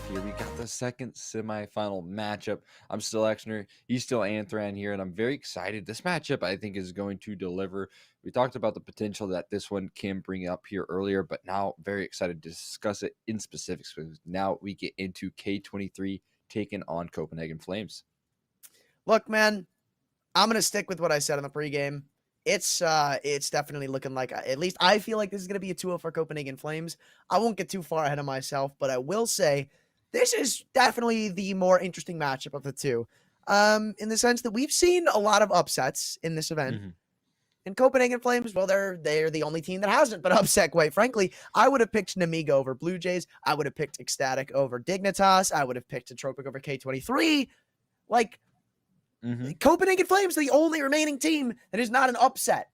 here. We got the second semifinal matchup. I'm still Exner. He's still Anthran here, and I'm very excited. This matchup, I think, is going to deliver. We talked about the potential that this one can bring up here earlier, but now very excited to discuss it in specifics. Because now we get into K23 taking on Copenhagen Flames. Look, man, I'm gonna stick with what I said in the pregame. It's definitely looking like, at least I feel like this is gonna be a 2-0 for Copenhagen Flames. I won't get too far ahead of myself, but I will say this is definitely the more interesting matchup of the two. In the sense that we've seen a lot of upsets in this event. Mm-hmm. And Copenhagen Flames, well, they're the only team that hasn't been upset, quite frankly. I would have picked Nemiga over BLUEJAYS. I would have picked Ecstatic over Dignitas. I would have picked Atropic over K23. Like, Mm-hmm. Copenhagen Flames are the only remaining team that is not an upset.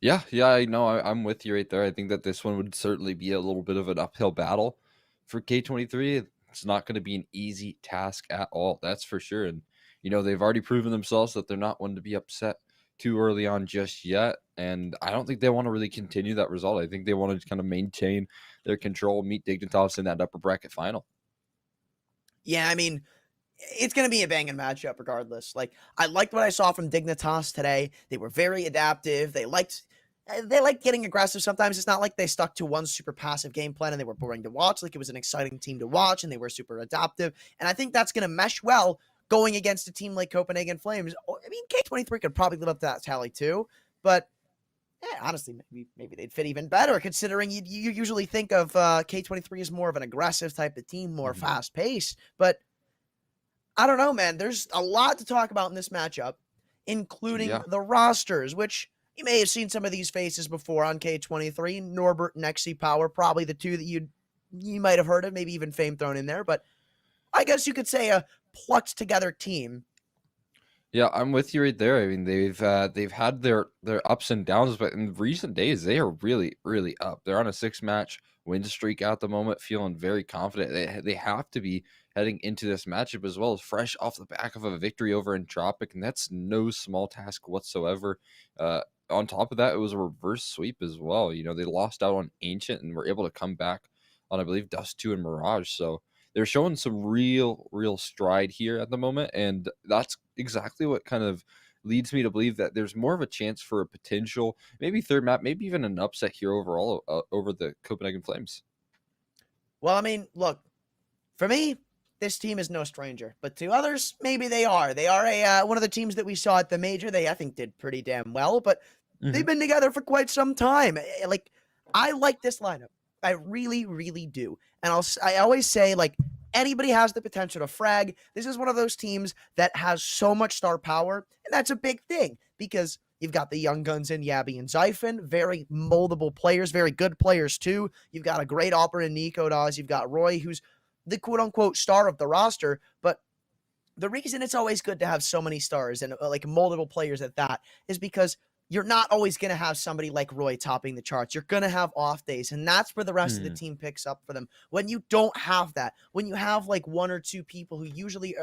Yeah, I know. I'm with you right there. I think that this one would certainly be a little bit of an uphill battle for K23. It's not going to be an easy task at all. That's for sure. And, they've already proven themselves that they're not one to be upset too early on just yet. And I don't think they want to really continue that result. I think they want to kind of maintain their control, meet Dignitas in that upper bracket final. Yeah, I mean, it's going to be a banging matchup regardless. Like, I liked what I saw from Dignitas today. They were very adaptive. They liked getting aggressive. Sometimes it's not like they stuck to one super passive game plan and they were boring to watch. Like, it was an exciting team to watch and they were super adaptive. And I think that's going to mesh well going against a team like Copenhagen Flames. I mean, K23 could probably live up to that tally too, but honestly, maybe they'd fit even better considering you usually think of K23 as more of an aggressive type of team, more fast paced, but I don't know, man. There's a lot to talk about in this matchup, including Yeah. the rosters, which you may have seen some of these faces before on K23. Norbert and XC Power, probably the two that you might have heard of, maybe even Fame thrown in there, but I guess you could say a plucked together team. Yeah, I'm with you right there. I mean, they've had their ups and downs, but in recent days they are really up. They're on a 6-match win streak at the moment, feeling very confident. They have to be heading into this matchup as well as fresh off the back of a victory over Entropic, and that's no small task whatsoever. On top of that, it was a reverse sweep as well. They lost out on Ancient and were able to come back on, I believe, Dust 2 and Mirage. So they're showing some real stride here at the moment, and that's exactly what kind of leads me to believe that there's more of a chance for a potential maybe third map, maybe even an upset here overall over the Copenhagen Flames. Well, I mean, look, for me, this team is no stranger, but to others, maybe they are. They are a one of the teams that we saw at the major. They, I think, did pretty damn well, but they've been together for quite some time. Like, I like this lineup. I really do. And I always say, like, anybody has the potential to frag. This is one of those teams that has so much star power, and that's a big thing because you've got the young guns in Yabby and Zyphon, very moldable players, very good players too. You've got a great Alper and Nico Dawes. You've got Roy, who's the quote-unquote star of the roster, but the reason it's always good to have so many stars and like moldable players at that is because you're not always going to have somebody like Roy topping the charts. You're going to have off days, and that's where the rest of the team picks up for them. When you don't have that, when you have like one or two people who usually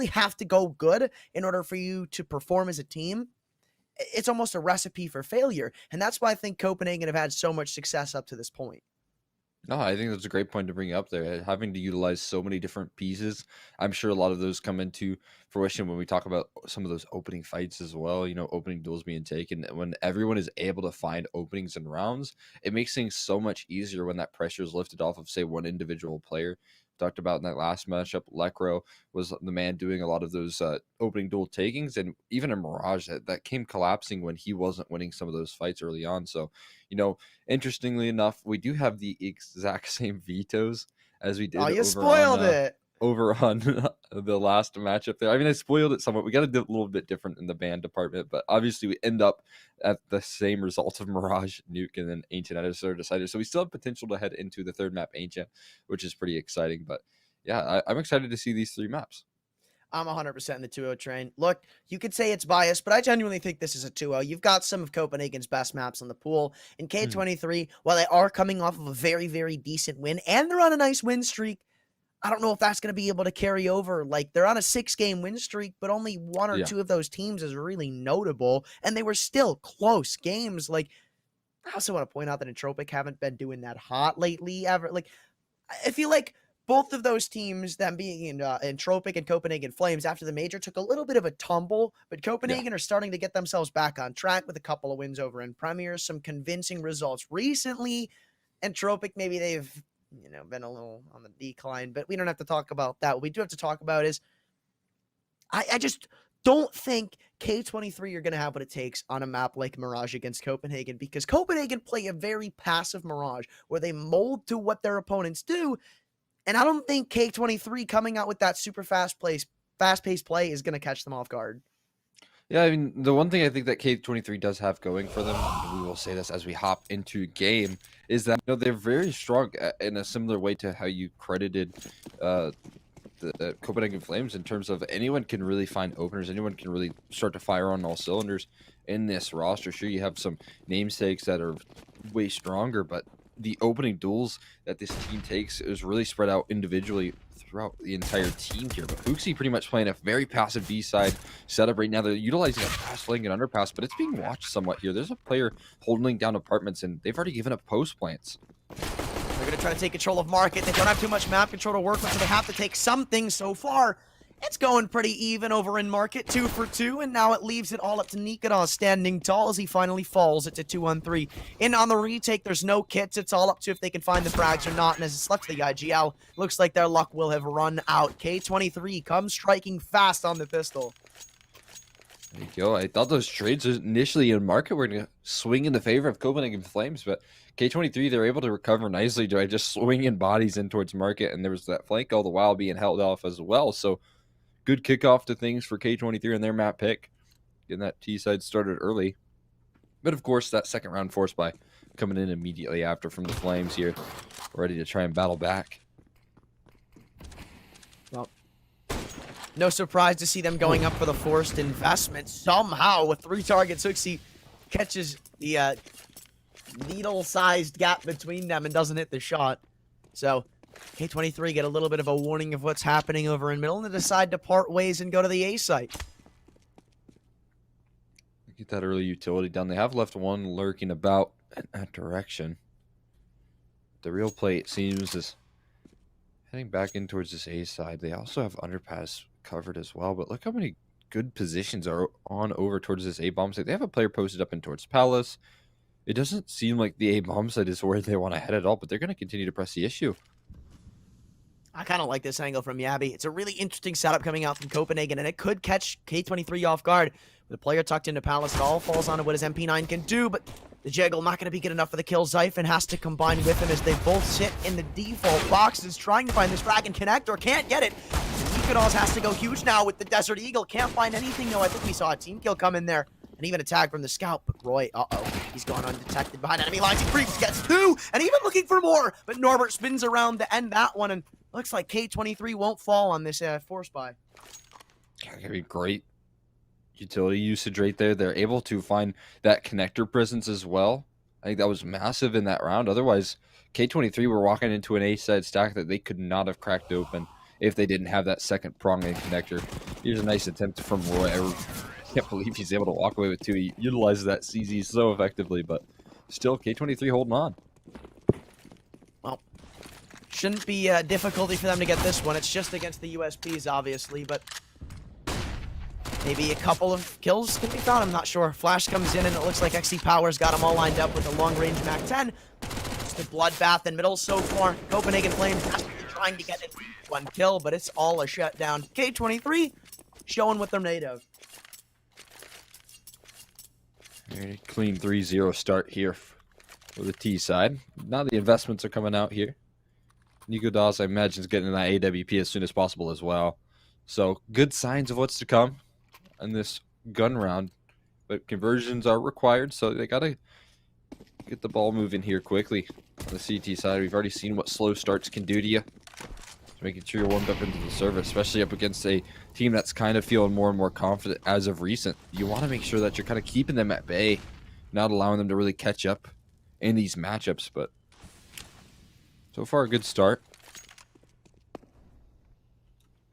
have to go good in order for you to perform as a team, it's almost a recipe for failure. And that's why I think Copenhagen have had so much success up to this point. No, I think that's a great point to bring up there. Having to utilize so many different pieces. I'm sure a lot of those come into fruition when we talk about some of those opening fights as well, opening duels being taken. When everyone is able to find openings and rounds, it makes things so much easier when that pressure is lifted off of, say, one individual player. Talked about in that last matchup, Lecro was the man doing a lot of those opening duel takings, and even a Mirage that came collapsing when he wasn't winning some of those fights early on. So, interestingly enough, we do have the exact same vetoes as we did Oh, you spoiled it. over on the last matchup there. I mean, I spoiled it somewhat. We got to do a little bit different in the ban department, but obviously we end up at the same result of Mirage, Nuke, and then Ancient as our decider. So we still have potential to head into the third map, Ancient, which is pretty exciting. But yeah, I'm excited to see these 3 maps. I'm 100% in the 2-0 train. Look, you could say it's biased, but I genuinely think this is a 2-0. You've got some of Copenhagen's best maps on the pool. In K23, while they are coming off of a very decent win, and they're on a nice win streak, I don't know if that's going to be able to carry over. Like, they're on a 6-game win streak, but only one or two of those teams is really notable, and they were still close games. Like, I also want to point out that Entropic haven't been doing that hot lately ever. Like, I feel like both of those teams, them being in Tropic and Copenhagen Flames, after the major, took a little bit of a tumble, but Yeah. Copenhagen are starting to get themselves back on track with a couple of wins over in Premier, some convincing results recently. And Tropic, maybe they've been a little on the decline, but we don't have to talk about that. What we do have to talk about is I just don't think K23 are going to have what it takes on a map like Mirage against Copenhagen, because Copenhagen play a very passive Mirage where they mold to what their opponents do. And I don't think K23 coming out with that super fast-paced play is going to catch them off guard. Yeah, I mean, the one thing I think that K23 does have going for them, and we will say this as we hop into game, is that they're very strong in a similar way to how you credited the Copenhagen Flames, in terms of anyone can really find openers, anyone can really start to fire on all cylinders in this roster. Sure, you have some namesakes that are way stronger, but the opening duels that this team takes is really spread out individually throughout the entire team here. But Fuxi pretty much playing a very passive B side setup right now. They're utilizing a pass lane and underpass, but it's being watched somewhat here. There's a player holding down apartments, and they've already given up post plants. They're going to try to take control of market. They don't have too much map control to work with, so they have to take something. So far, it's going pretty even over in market, 2 for 2, and now it leaves it all up to Dignitas standing tall as he finally falls. It's a 2-on-3. In on the retake, there's no kits. It's all up to if they can find the frags or not, and as it's left to the IGL, looks like their luck will have run out. K23 comes striking fast on the pistol. There you go. I thought those trades initially in market were going to swing in the favor of Copenhagen Flames, but K23, they're able to recover nicely by just swinging bodies in towards market, and there was that flank all the while being held off as well. So good kickoff to things for K23 and their map pick, getting that T side started early. But of course, that second round force buy coming in immediately after from the Flames here, ready to try and battle back. Well, no surprise to see them going up for the forced investment. Somehow, with 3 targets, Huxi catches the needle-sized gap between them and doesn't hit the shot. So K23 get a little bit of a warning of what's happening over in middle, and they decide to part ways and go to the A site. Get that early utility done. They have left one lurking about in that direction. The real play, it seems, is heading back in towards this A side. They also have underpass covered as well, but look how many good positions are on over towards this A bomb site. They have a player posted up in towards Palace. It doesn't seem like the A bomb site is where they want to head at all, but they're going to continue to press the issue. I kind of like this angle from Yabby. It's a really interesting setup coming out from Copenhagen, and it could catch K23 off guard. The player tucked into Palace, it all falls onto what his MP9 can do, but the Jiggle not going to be good enough for the kill. Zyphon has to combine with him as they both sit in the default boxes, trying to find this frag and connect, or can't get it. Dignitas has to go huge now with the Desert Eagle. Can't find anything, though. I think we saw a team kill come in there, and even a tag from the scout. But Roy, he's gone undetected behind enemy lines. He creeps, gets 2, and even looking for more. But Norbert spins around to end that one, and looks like K23 won't fall on this force buy. Gonna be great utility usage right there. They're able to find that connector presence as well. I think that was massive in that round. Otherwise, K23 were walking into an A side stack that they could not have cracked open if they didn't have that second prong and connector. Here's a nice attempt from Roy. I can't believe he's able to walk away with 2. He utilizes that CZ so effectively, but still K23 holding on. Well, shouldn't be a difficulty for them to get this one. It's just against the USPs, obviously, but maybe a couple of kills can be found. I'm not sure. Flash comes in, and it looks like XC Power's got them all lined up with a long-range MAC-10. It's the bloodbath in middle so far. Copenhagen Flames desperately trying to get it 1 kill, but it's all a shutdown. K23 showing what they're made of. Very clean 3-0 start here for the T side. Now the investments are coming out here. Dignitas, I imagine, is getting that AWP as soon as possible as well. So good signs of what's to come in this gun round. But conversions are required, so they got to get the ball moving here quickly. On the CT side, we've already seen what slow starts can do to you. So making sure you're warmed up into the service, especially up against a team that's kind of feeling more and more confident as of recent. You want to make sure that you're kind of keeping them at bay, not allowing them to really catch up in these matchups. But so far, a good start.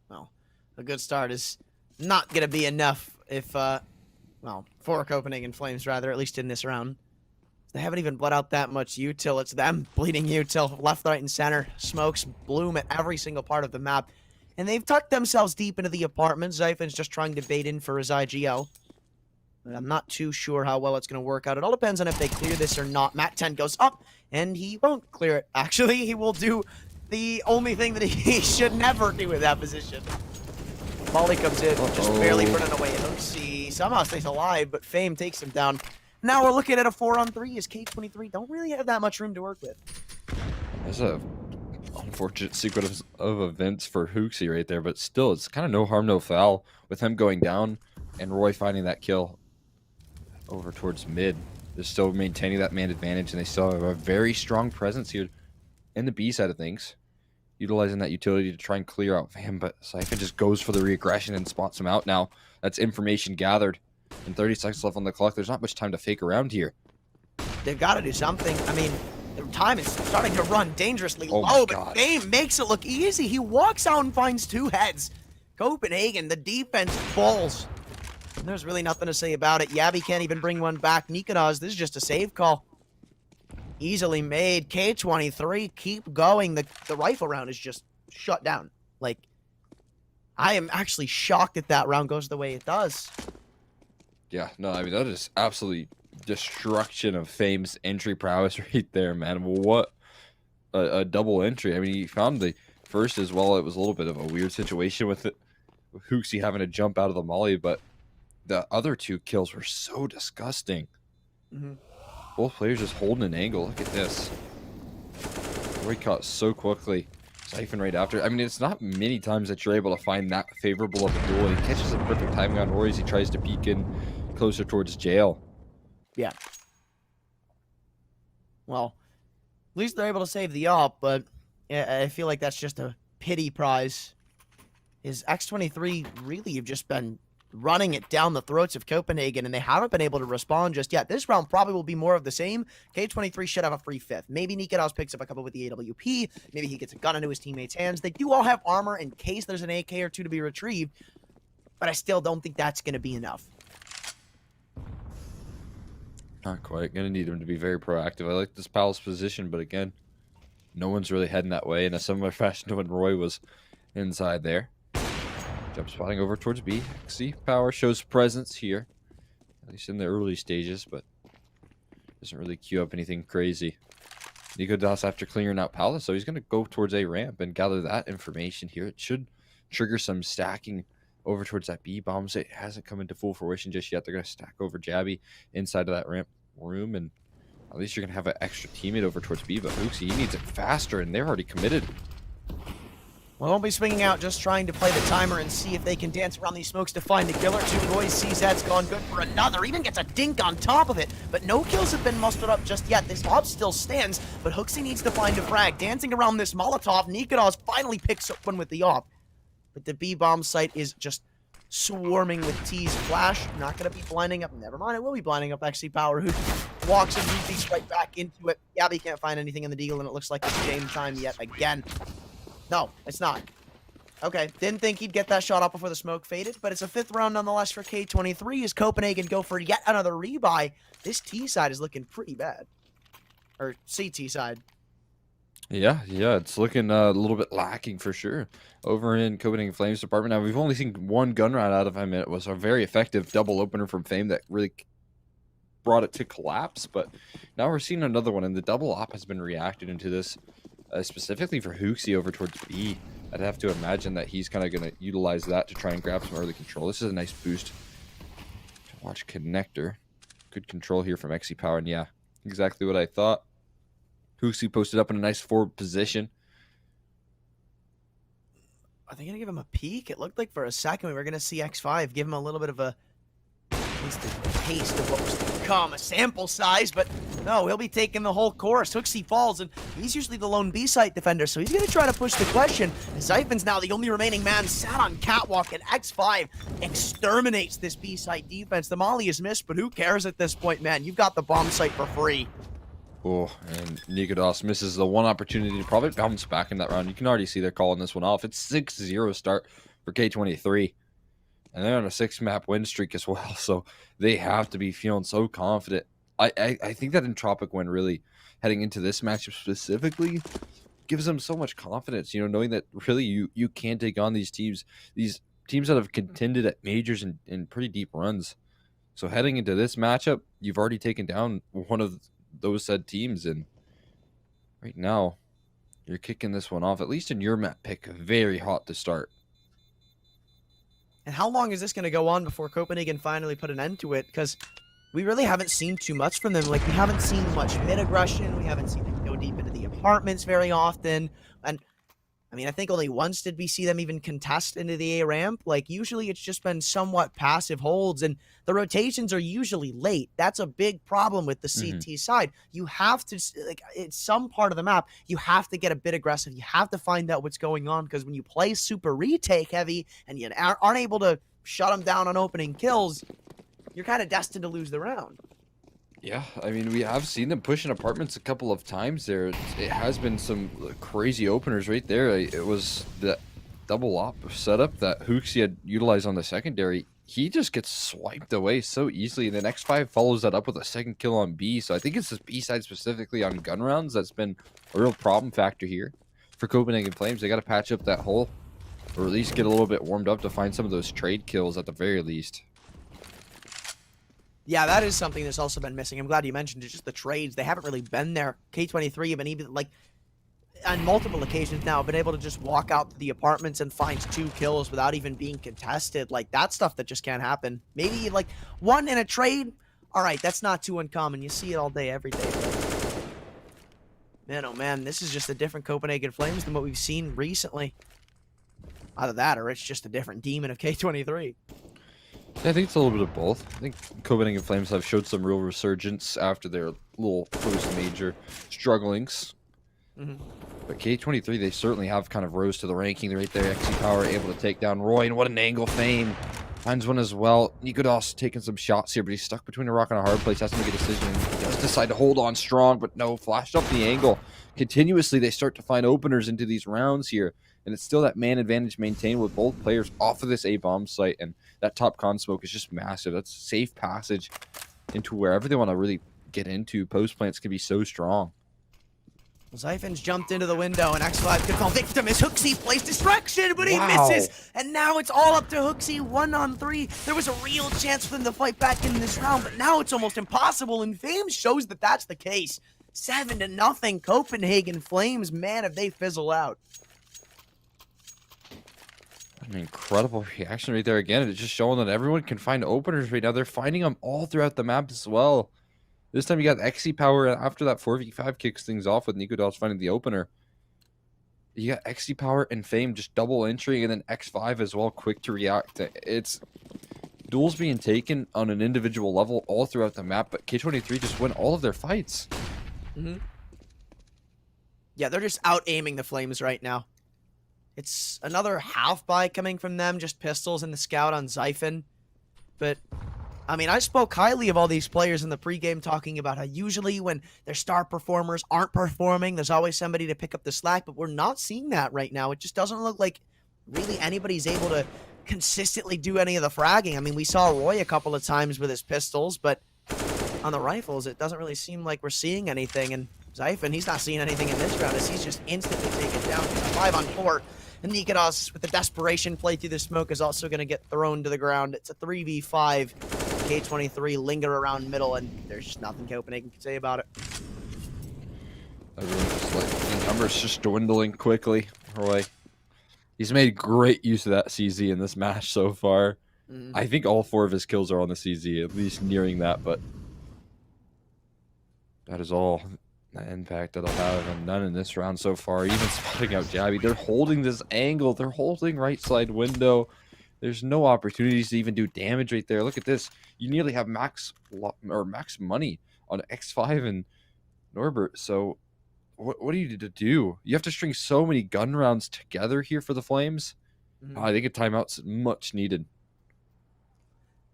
Well, a good start is not going to be enough if, well, for Copenhagen Flames, rather, at least in this round. They haven't even bled out that much util. It's them bleeding util left, right, and center. Smokes bloom at every single part of the map. And they've tucked themselves deep into the apartment. Zyphen's just trying to bait in for his IGO. But I'm not too sure how well it's going to work out. It all depends on if they clear this or not. Matt 10 goes up, and he won't clear it. Actually, he will do the only thing that he should never do in that position. Molly comes in, just barely running away. Oopsie somehow stays alive, but Fame takes him down. Now we're looking at a 4-on-3 as k23 don't really have that much room to work with. There's a unfortunate sequence of events for Hooksy right there, but still, it's kind of no harm, no foul with him going down and Roy finding that kill over towards mid. They're still maintaining that man advantage, and they still have a very strong presence here in the B side of things, utilizing that utility to try and clear out Van, but Syphon just goes for the re-aggression and spots him out now. That's information gathered. And 30 seconds left on the clock. There's not much time to fake around here. They've got to do something. I mean, the time is starting to run dangerously low, but Fame makes it look easy. He walks out and finds 2 heads. Copenhagen, the defense falls. And there's really nothing to say about it. Yabby can't even bring one back. Dignitas, this is just a save call. Easily made. K23, keep going. The rifle round is just shut down. Like, I am actually shocked that that round goes the way it does. Yeah, no, I mean, that is absolutely destruction of Fame's entry prowess right there, man. What a double entry. I mean, he found the first as well. It was a little bit of a weird situation with it, with Hooksy having to jump out of the molly, but the other 2 kills were so disgusting. Both players just holding an angle. Look at this. Roy caught so quickly. Syphon right after. I mean, it's not many times that you're able to find that favorable of a duel. He catches a perfect timing on Roy as he tries to peek in closer towards jail. Yeah. Well, at least they're able to save the op, but I feel like that's just a pity prize. Is X23 really have just been running it down the throats of Copenhagen, and they haven't been able to respond just yet. This round probably will be more of the same. K23 should have a free 5th. Maybe Dignitas picks up a couple with the AWP. Maybe he gets a gun into his teammates' hands. They do all have armor in case there's an AK or 2 to be retrieved, but I still don't think that's going to be enough. Not quite. Gonna need him to be very proactive. I like this Pal's position, but again, no one's really heading that way in a similar fashion to when Roy was inside there. Jump spotting over towards B. See, Power shows presence here, at least in the early stages, but doesn't really queue up anything crazy. Dignitas after clearing out Palace, so he's going to go towards A ramp and gather that information here. It should trigger some stacking over towards that B bombs. It hasn't come into full fruition just yet. They're going to stack over Jabby inside of that ramp room, and at least you're going to have an extra teammate over towards B, but Hooksy, he needs it faster, and they're already committed. Well, won't be swinging out, just trying to play the timer and see if they can dance around these smokes to find a killer. 2 Roy sees that's gone good for another. Even gets a dink on top of it, but no kills have been mustered up just yet. This op still stands, but Hooksy needs to find a frag. Dancing around this Molotov, Dignitas finally picks up one with the op. But the B-bomb site is just swarming with T's. Flash, not going to be blinding up. Never mind, it will be blinding up XC Power, who walks and repeats right back into it. Yabby can't find anything in the deal, and it looks like it's game time yet again. No, it's not. Okay, didn't think he'd get that shot off before the smoke faded, but it's a 5th round nonetheless for K23 as Copenhagen go for yet another rebuy. This T side is looking pretty bad. Or CT side. Yeah, it's looking a little bit lacking for sure over in Copenhagen Flames department. Now, we've only seen 1 gun round out of him. It was a very effective double opener from Fame that really brought it to collapse, but now we're seeing another one, and the double op has been reacted into this. Specifically for Hooksy over towards B. I'd have to imagine that he's kind of going to utilize that to try and grab some early control. This is a nice boost to watch connector. Good control here from XC Power, and yeah, exactly what I thought. Hooksy posted up in a nice forward position. Are they going to give him a peek? It looked like for a second we were going to see X5 give him a little bit of a taste of what was to come, a sample size, but no, he'll be taking the whole course. Hooksy falls, and he's usually the lone B-site defender, so he's going to try to push the question. Zyphon's now the only remaining man sat on catwalk, and X5 exterminates this B-site defense. The molly is missed, but who cares at this point, man? You've got the bomb site for free. Oh, and Dignitas misses the one opportunity to probably bounce back in that round. You can already see they're calling this one off. It's 6-0 start for K23. And they're on a 6-map win streak as well, so they have to be feeling so confident I think that Entropic win really heading into this matchup specifically gives them so much confidence, knowing that really you can take on these teams that have contended at majors and pretty deep runs. So heading into this matchup, you've already taken down one of those said teams, and right now you're kicking this one off, at least in your map pick, very hot to start. And how long is this going to go on before Copenhagen finally put an end to it? Because we really haven't seen too much from them. Like, we haven't seen much mid-aggression. We haven't seen them go deep into the apartments very often. And, I mean, I think only once did we see them even contest into the A ramp. Like, usually it's just been somewhat passive holds, and the rotations are usually late. That's a big problem with the CT side. You have to, like, it's some part of the map, you have to get a bit aggressive. You have to find out what's going on, because when you play super retake heavy and you aren't able to shut them down on opening kills, you're kind of destined to lose the round. Yeah, I mean, we have seen them pushing apartments a couple of times there. It has been some crazy openers right there. It was that double op setup that Hooksy had utilized on the secondary. He just gets swiped away so easily. And then X5 follows that up with a second kill on B. So I think it's this B side specifically on gun rounds that's been a real problem factor here for Copenhagen Flames. They got to patch up that hole, or at least get a little bit warmed up to find some of those trade kills at the very least. Yeah, that is something that's also been missing. I'm glad you mentioned it. Just the trades. They haven't really been there. K23 have been even, like, on multiple occasions now, been able to just walk out to the apartments and find 2 kills without even being contested. Like, that's stuff that just can't happen. Maybe, like, 1 in a trade. All right, that's not too uncommon. You see it all day, every day. Man, oh man, this is just a different Copenhagen Flames than what we've seen recently. Either that, or it's just a different demon of K23. I think it's a little bit of both. I think Copenhagen Flames have showed some real resurgence after their little post-major strugglings. But K23, they certainly have kind of rose to the ranking right there. XC Power able to take down Roy, and what an angle. Fame finds one as well. Dignitas taking some shots here, but he's stuck between a rock and a hard place. Has to make a decision. He does decide to hold on strong, but no, flashed up the angle. Continuously, they start to find openers into these rounds here. And it's still that man advantage maintained with both players off of this A-bomb site. And that top con smoke is just massive. That's safe passage into wherever they want to really get into. Post plants can be so strong. Zyphon's jumped into the window, and X5 could fall victim as Hooksy plays distraction, but he misses. And now it's all up to Hooksy, 1-on-3. There was a real chance for them to fight back in this round, but now it's almost impossible, and Fame shows that that's the case. 7-0 Copenhagen Flames. Man, if they fizzle out. An incredible reaction right there again. It's just showing that everyone can find openers right now. They're finding them all throughout the map as well. This time you got XC Power after that 4v5 kicks things off with Dignitas finding the opener. You got XC Power and Fame just double entering, and then X5 as well, quick to react. It's duels being taken on an individual level all throughout the map, but K23 just win all of their fights. Yeah, they're just out-aiming the Flames right now. It's another half buy coming from them, just pistols and the scout on Zyphon. But, I mean, I spoke highly of all these players in the pregame, talking about how usually when their star performers aren't performing, there's always somebody to pick up the slack, but we're not seeing that right now. It just doesn't look like really anybody's able to consistently do any of the fragging. I mean, we saw Roy a couple of times with his pistols, but on the rifles, it doesn't really seem like we're seeing anything. And Zyphon, he's not seeing anything in this round, as he's just instantly taken down. 5-on-4. And Dignitas, with the desperation play through the smoke, is also going to get thrown to the ground. It's a 3v5. K23 linger around middle, and there's just nothing Copenhagen can say about it. Everyone just like the numbers just dwindling quickly. Roy, he's made great use of that CZ in this match so far. I think all 4 of his kills are on the CZ, at least nearing that, but that is all the impact that I'll have, and none in this round so far. Even spotting out Jabby, they're holding this angle. They're holding right side window. There's no opportunities to even do damage right there. Look at this. You nearly have max money on X5 and Norbert. So what do you need to do? You have to string so many gun rounds together here for the Flames. I think a timeout's much needed.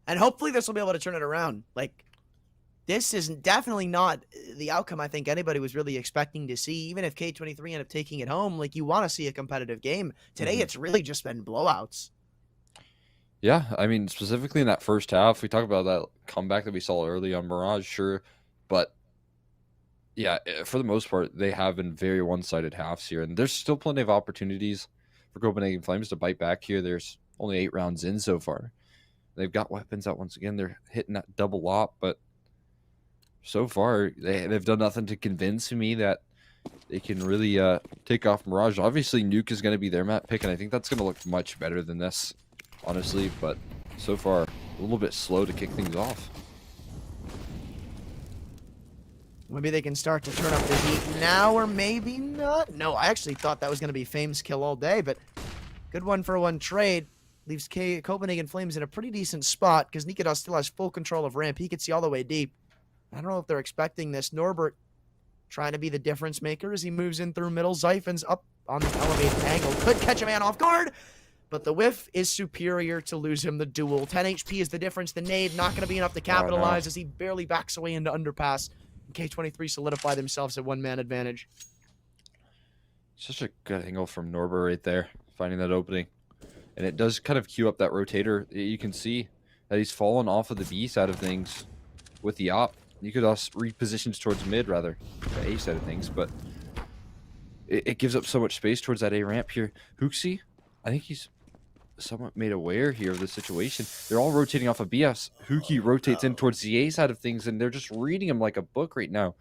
And hopefully this will be able to turn it around. Like, this is definitely not the outcome I think anybody was really expecting to see. Even if K23 end up taking it home, like, you want to see a competitive game. Today, it's really just been blowouts. Yeah, I mean, specifically in that first half, we talk about that comeback that we saw early on Mirage. Sure, But yeah, for the most part, they have been very one-sided halves here, and there's still plenty of opportunities for Copenhagen Flames to bite back here. There's only 8 rounds in so far. They've got weapons out once again. They're hitting that double op, but so far they've done nothing to convince me that they can really take off Mirage. Obviously, Nuke is going to be their map pick, and I think that's going to look much better than this, honestly. But so far, a little bit slow to kick things off. Maybe they can start to turn up the heat now, or maybe not. No, I actually thought that was going to be Fame's kill all day, but good 1-for-1 trade. Leaves Copenhagen Flames in a pretty decent spot because Dignitas still has full control of ramp. He can see all the way deep. I don't know if they're expecting this. Norbert trying to be the difference maker as he moves in through middle. Zyphon's up on the elevated angle. Could catch a man off guard, but the whiff is superior to lose him the duel. 10 HP is the difference. The nade not going to be enough to capitalize as he barely backs away into underpass. K23 solidify themselves at 1-man advantage. Such a good angle from Norbert right there, finding that opening. And it does kind of queue up that rotator. You can see that he's fallen off of the B side of things with the op. You could also repositions towards mid, rather, the A side of things, but it gives up so much space towards that A ramp here. Hooksy, I think he's somewhat made aware here of the situation. They're all rotating off of BS. Hookie rotates in towards the A side of things, and they're just reading him like a book right now.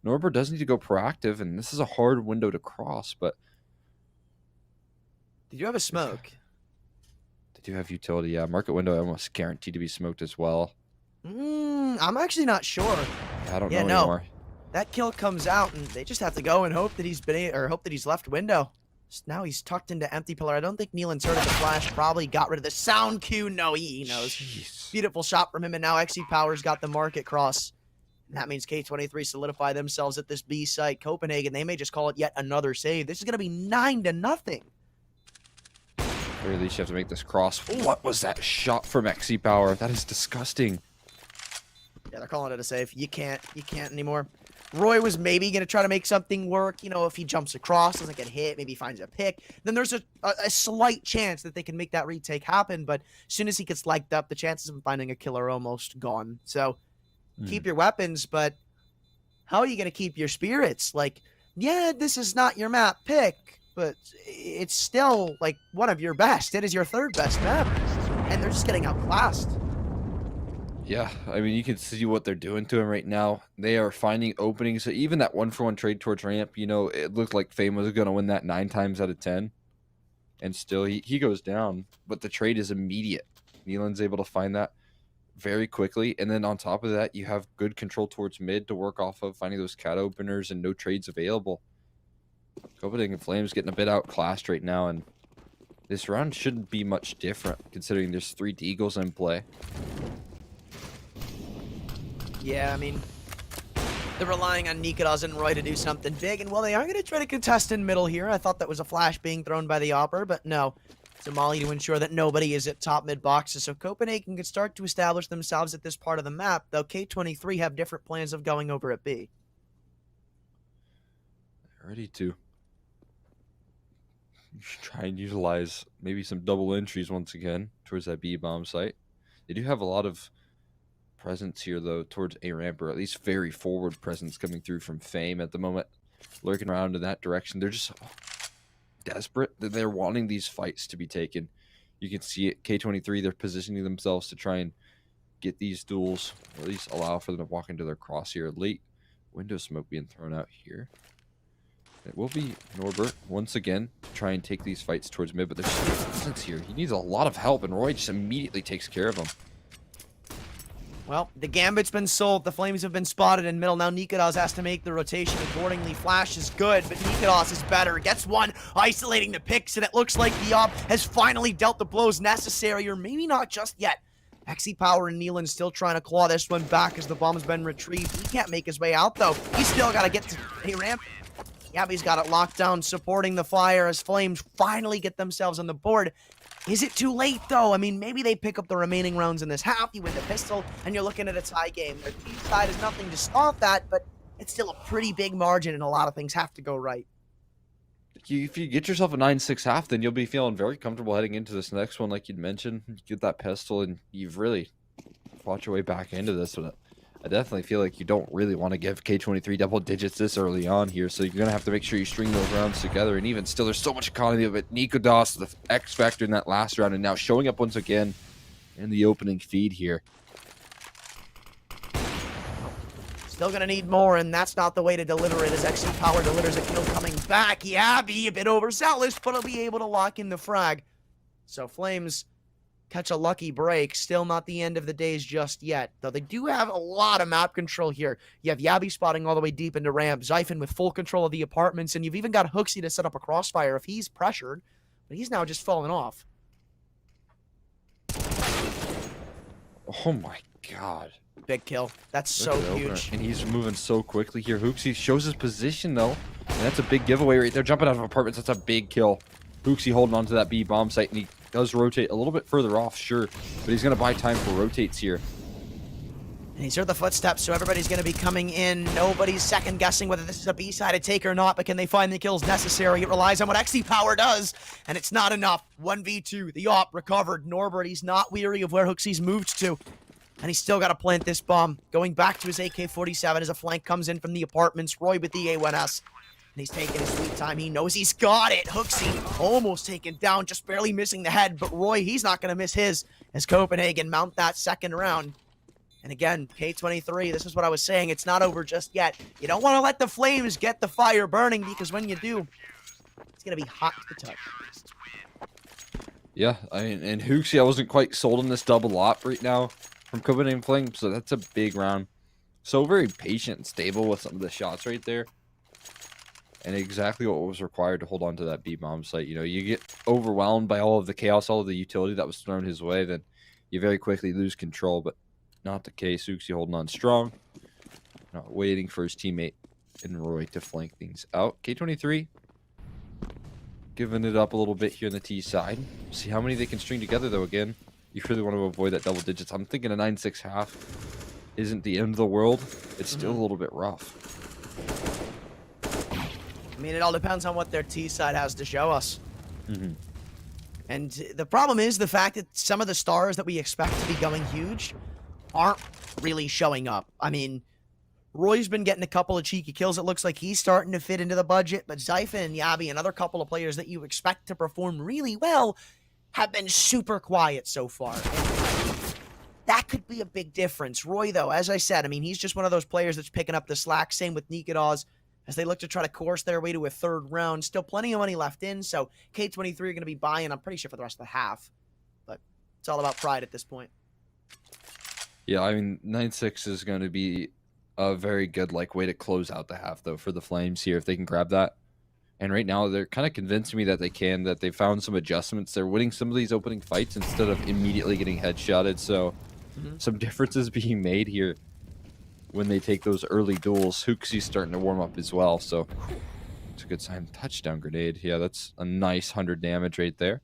Norbert does need to go proactive, and this is a hard window to cross, but... Did you have a smoke? They do have utility, yeah. Market window almost guaranteed to be smoked as well. I'm actually not sure. I don't know anymore. That kill comes out, and they just have to go and hope that he's left window. Now he's tucked into empty pillar. I don't think Neelan's heard of the flash. Probably got rid of the sound cue. No, he knows. Jeez. Beautiful shot from him, and now XE Power's got the market cross. And that means K23 solidify themselves at this B site. Copenhagen, they may just call it yet another save. This is going to be 9-0. Or at least you have to make this cross. What was that shot from XE Power? That is disgusting. Yeah, they're calling it a save. You can't anymore. Roy was maybe going to try to make something work. You know, if he jumps across, doesn't get hit, maybe finds a pick. Then there's a slight chance that they can make that retake happen. But as soon as he gets legged up, the chances of finding a kill are almost gone. So keep your weapons, but how are you going to keep your spirits? Like, yeah, this is not your map pick, but it's still, like, one of your best. It is your 3rd best map. And they're just getting outclassed. Yeah, I mean, you can see what they're doing to him right now. They are finding openings. So even that 1-for-1 trade towards ramp, you know, it looked like Fame was going to win that 9 times out of 10. And still, he goes down. But the trade is immediate. Neelan's able to find that very quickly. And then on top of that, you have good control towards mid to work off of, finding those cat openers and no trades available. Copenhagen Flames getting a bit outclassed right now. And this round shouldn't be much different, considering there's 3 Deagles in play. Yeah, I mean, they're relying on Dignitas and Roy to do something big, and well, they are going to try to contest in middle here. I thought that was a flash being thrown by the Opper, but no. It's a molly to ensure that nobody is at top mid boxes, so Copenhagen can start to establish themselves at this part of the map, though K23 have different plans of going over at B. Ready to try and utilize maybe some double entries once again towards that B bomb site. They do have a lot of presence here, though, towards A ramp, or at least very forward presence coming through from Fame at the moment, lurking around in that direction. They're just desperate that they're wanting these fights to be taken. You can see it. K23, they're positioning themselves to try and get these duels, or at least allow for them to walk into their cross here. Late window smoke being thrown out here. It will be Norbert once again to try and take these fights towards mid, but there's presence here. He needs a lot of help, and Roy just immediately takes care of him. Well, the Gambit's been sold. The Flames have been spotted in middle. Now Dignitas has to make the rotation accordingly. Flash is good, but Dignitas is better. Gets one, isolating the picks, and it looks like the op has finally dealt the blows necessary, or maybe not just yet. XE Power and Neelan still trying to claw this one back as the bomb's been retrieved. He can't make his way out, though. He's still got to get to A ramp. Yabby's got it locked down, supporting the fire as Flames finally get themselves on the board. Is it too late, though? I mean, maybe they pick up the remaining rounds in this half. You win the pistol, and you're looking at a tie game. Their team side is nothing to stop that, but it's still a pretty big margin, and a lot of things have to go right. If you get yourself a 9-6 half, then you'll be feeling very comfortable heading into this next one, like you'd mentioned. You get that pistol, and you've really fought your way back into this. But I definitely feel like you don't really want to give K23 double digits this early on here, so you're going to have to make sure you string those rounds together, and even still, there's so much economy of it. Dignitas, the X factor in that last round, and now showing up once again in the opening feed here. Still going to need more, and that's not the way to deliver it, as XC Power delivers a kill coming back. Yabby, a bit overzealous, but he'll be able to lock in the frag. So Flames catch a lucky break. Still not the end of the days just yet, though they do have a lot of map control here. You have Yabby spotting all the way deep into ramp, Zyphon with full control of the apartments, and you've even got Hooksy to set up a crossfire if he's pressured, but he's now just fallen off. Oh my god. Big kill. That's so huge. And he's moving so quickly here. Hooksy shows his position, though. And that's a big giveaway right there. Jumping out of apartments. That's a big kill. Hooksy holding on to that B bomb site. And he does rotate a little bit further off, sure. But he's going to buy time for rotates here. And he's heard the footsteps, so everybody's going to be coming in. Nobody's second-guessing whether this is a B-sided take or not, but can they find the kills necessary? It relies on what XC Power does, and it's not enough. 1v2. The op recovered. Norbert, he's not weary of where Hooksy's moved to. And he's still got to plant this bomb. Going back to his AK-47 as a flank comes in from the apartments. Roy with the A1S. And he's taking his sweet time. He knows he's got it. Hooksy almost taken down, just barely missing the head. But Roy, he's not going to miss his as Copenhagen mount that second round. And again, K23, this is what I was saying. It's not over just yet. You don't want to let the Flames get the fire burning, because when you do, it's going to be hot to the touch. Yeah, I mean, and Hooksy, I wasn't quite sold on this double op right now from Copenhagen Flames, so that's a big round. So very patient and stable with some of the shots right there. And exactly what was required to hold on to that B-bomb site. You know, you get overwhelmed by all of the chaos, all of the utility that was thrown his way, then you very quickly lose control, but not the case. Hooksy holding on strong, not waiting for his teammate and Roy to flank things out. K23 giving it up a little bit here on the T side. See how many they can string together, though. Again, you really want to avoid that double digits. I'm thinking a 9-6 half isn't the end of the world. It's still a little bit rough. I mean, it all depends on what their T side has to show us. And the problem is the fact that some of the stars that we expect to be going huge aren't really showing up. I mean, Roy's been getting a couple of cheeky kills. It looks like he's starting to fit into the budget, but Zyphon and Yabby, another couple of players that you expect to perform really well, have been super quiet so far. And that could be a big difference. Roy, though, as I said, I mean, he's just one of those players that's picking up the slack. Same with Dignitas as they look to try to course their way to a third round. Still plenty of money left in, so K23 are going to be buying, I'm pretty sure, for the rest of the half. But it's all about pride at this point. Yeah, I mean, 9-6 is going to be a very good way to close out the half, though, for the Flames here, if they can grab that. And right now, they're kind of convincing me that they can, that they found some adjustments. They're winning some of these opening fights instead of immediately getting headshotted. So some differences being made here when they take those early duels. Hooksy's starting to warm up as well, so it's a good sign. Touchdown grenade. Yeah, that's a nice 100 damage right there.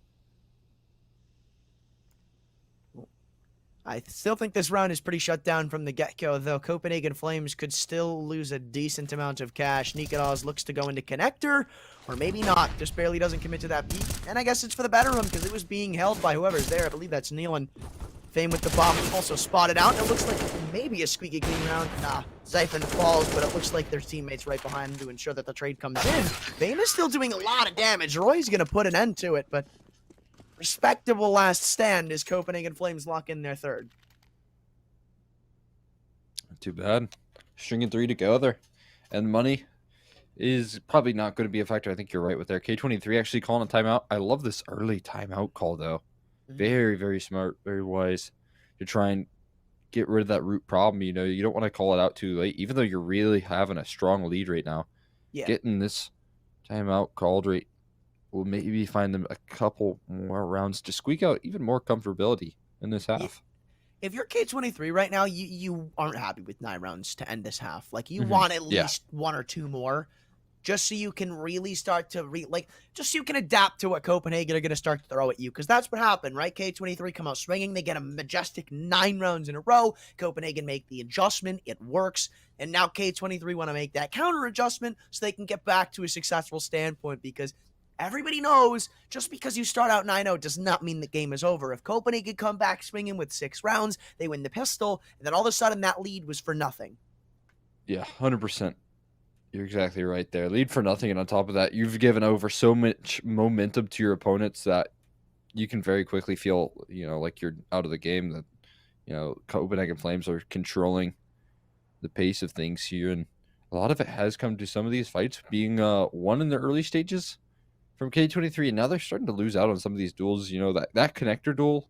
I still think this round is pretty shut down from the get-go, though Copenhagen Flames could still lose a decent amount of cash. Dignitas looks to go into connector, or maybe not. Just barely doesn't commit to that peak. And I guess it's for the better of him, because it was being held by whoever's there. I believe that's Nealon. Fame with the bomb also spotted out. It looks like maybe a squeaky clean round. Nah, Zyphon falls, but it looks like there's teammates right behind him to ensure that the trade comes in. Fame is still doing a lot of damage. Roy's going to put an end to it, but respectable last stand as Copenhagen Flames lock in their third. Not too bad. Stringing three together. And money is probably not going to be a factor. I think you're right with there. K23 actually calling a timeout. I love this early timeout call, though. Very, very smart, very wise to try and get rid of that root problem. You know, you don't want to call it out too late, even though you're really having a strong lead right now. Yeah. Getting this timeout called right will maybe find them a couple more rounds to squeak out even more comfortability in this half. If you're K23 right now, you aren't happy with 9 rounds to end this half. Like, you want at least 1 or 2 more, just so you can really start to just so you can adapt to what Copenhagen are going to start to throw at you, because that's what happened, right? K23 come out swinging, they get a majestic 9 rounds in a row. Copenhagen make the adjustment, it works, and now K23 want to make that counter adjustment so they can get back to a successful standpoint, because everybody knows just because you start out 9-0 does not mean the game is over. If Copenhagen come back swinging with 6 rounds, they win the pistol, and then all of a sudden that lead was for nothing. Yeah, 100%. You're exactly right there. Lead for nothing, and on top of that, you've given over so much momentum to your opponents that you can very quickly feel, like you're out of the game, that, Copenhagen Flames are controlling the pace of things here, and a lot of it has come to some of these fights being won in the early stages from K23, and now they're starting to lose out on some of these duels. That connector duel,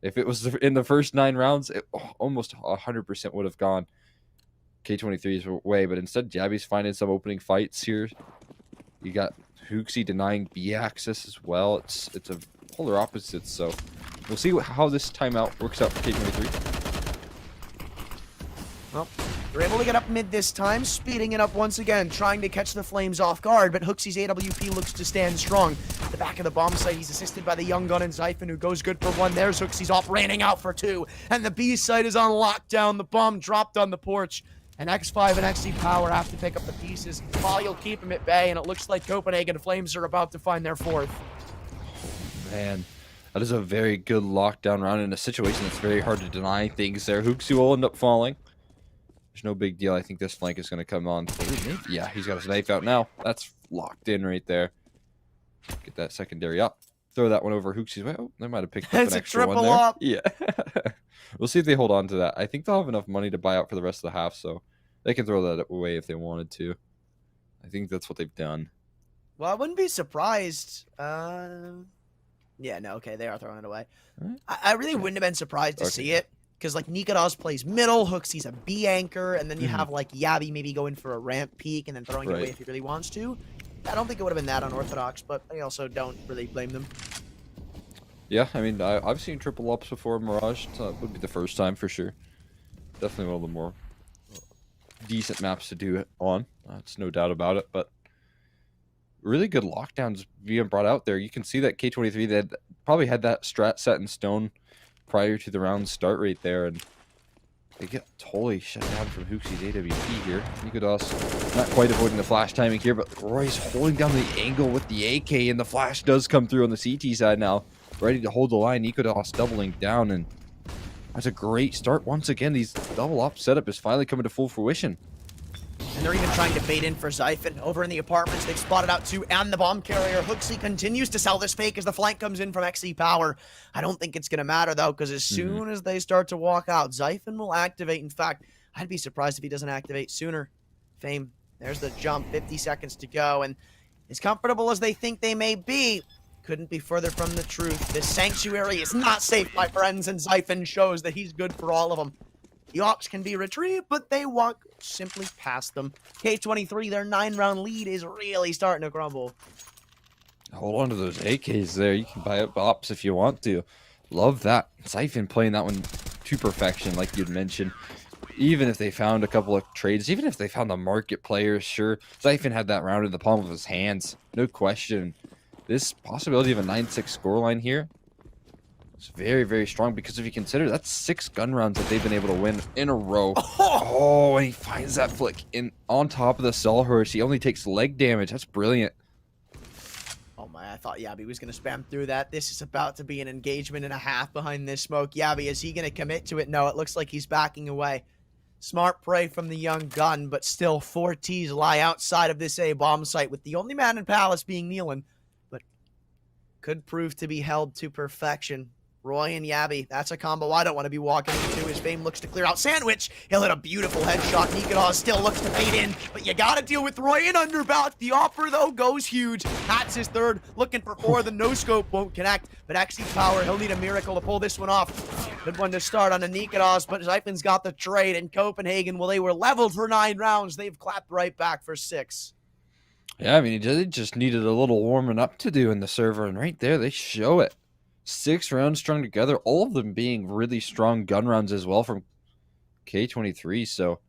if it was in the first 9 rounds, it almost 100% would have gone K23's way, but instead Jabby's finding some opening fights here. You got Hooksy denying B access as well. It's a polar opposite, so we'll see how this timeout works out for K23. Well, they're able to get up mid this time, speeding it up once again, trying to catch the Flames off guard, but Hooksy's AWP looks to stand strong. At the back of the bomb site, he's assisted by the young gun and Zyphon, who goes good for 1. There's Hooksy's off, raining out for 2, and the B site is on lockdown. The bomb dropped on the porch, and X5 and XC Power have to pick up the pieces. Volley will keep him at bay, and it looks like Copenhagen Flames are about to find their 4th. Man, that is a very good lockdown round in a situation that's very hard to deny things there. Hooksy will end up falling. There's no big deal. I think this flank is going to come on. Yeah, he's got his knife out now. That's locked in right there. Get that secondary up. Throw that one over Hooksy's way. Oh, they might have picked up an extra one there. Up. Yeah. We'll see if they hold on to that. I think they'll have enough money to buy out for the rest of the half, so they can throw that away if they wanted to. I think that's what they've done. Well, I wouldn't be surprised. Yeah, no, okay, they are throwing it away. Right. I really wouldn't have been surprised to see it, because, like, Dignitas plays middle, Hooksy's a B anchor, and then you have, like, Yabby maybe going for a ramp peek and then throwing it away if he really wants to. I don't think it would have been that unorthodox, but I also don't really blame them. Yeah, I mean, I've seen triple ups before in Mirage, so it would be the first time for sure. Definitely one of the more decent maps to do it on. That's no doubt about it, but really good lockdowns being brought out there. You can see that K23, they probably had that strat set in stone prior to the round start right there, and they get totally shut down from Hooksy's AWP here. Dignitas not quite avoiding the flash timing here, but Roy's holding down the angle with the AK, and the flash does come through on the CT side now. Ready to hold the line. Dignitas doubling down, and that's a great start. Once again, these double up setup is finally coming to full fruition. And they're even trying to bait in for Zyphon. Over in the apartments, they've spotted out 2 and the bomb carrier. Hooksy continues to sell this fake as the flank comes in from XC Power. I don't think it's going to matter, though, because as soon as they start to walk out, Zyphon will activate. In fact, I'd be surprised if he doesn't activate sooner. Fame, there's the jump, 50 seconds to go. And as comfortable as they think they may be, couldn't be further from the truth. This sanctuary is not safe, my friends, and Zyphon shows that he's good for all of them. The Ops can be retrieved, but they walk simply past them. K23, their 9-round lead is really starting to crumble. Hold on to those AKs there. You can buy up Ops if you want to. Love that. Zyphon playing that one to perfection, like you'd mentioned. Even if they found a couple of trades, even if they found the market players, sure. Zyphon had that round in the palm of his hands. No question. This possibility of a 9-6 scoreline here is very, very strong, because if you consider that's 6 gun rounds that they've been able to win in a row. Oh, and he finds that flick in on top of the Sawhorse. He only takes leg damage. That's brilliant. Oh my, I thought Yabby was going to spam through that. This is about to be an engagement and a half behind this smoke. Yabby, is he going to commit to it? No, it looks like he's backing away. Smart play from the young gun, but still 4 Ts lie outside of this A bomb site, with the only man in Palace being Nealon, but could prove to be held to perfection. Roy and Yabby, that's a combo I don't want to be walking into. His Fame looks to clear out Sandwich. He'll hit a beautiful headshot. Dignitas still looks to bait in, but you got to deal with Roy and underbout. The offer, though, goes huge. That's his 3rd. Looking for 4. The no-scope won't connect, but XC Power, he'll need a miracle to pull this one off. Good one to start on a Dignitas, but Zyphon's got the trade. And Copenhagen, well, they were leveled for 9 rounds. They've clapped right back for 6. Yeah, I mean, he just needed a little warming up to do in the server, and right there, they show it. 6 rounds strung together, all of them being really strong gun rounds as well from K23. So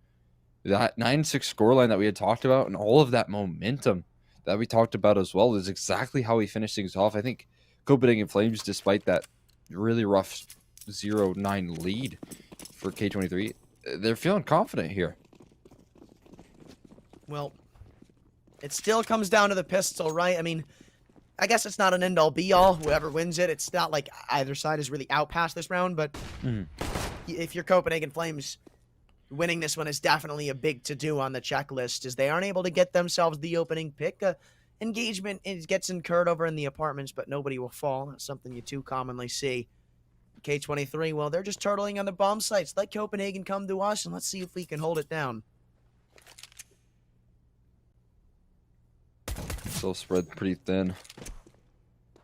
that 9-6 scoreline that we had talked about, and all of that momentum that we talked about as well, is exactly how he finished things off. I think Copenhagen Flames, despite that really rough 0-9 lead for K23, they're feeling confident here. Well, it still comes down to the pistol, right? I mean, I guess it's not an end-all be-all. Whoever wins it, it's not like either side is really out past this round, but if you're Copenhagen Flames, winning this one is definitely a big to-do on the checklist, as they aren't able to get themselves the opening pick. Engagement gets incurred over in the apartments, but nobody will fall. That's something you too commonly see. K23, well, they're just turtling on the bomb sites. Let Copenhagen come to us, and let's see if we can hold it down. Still spread pretty thin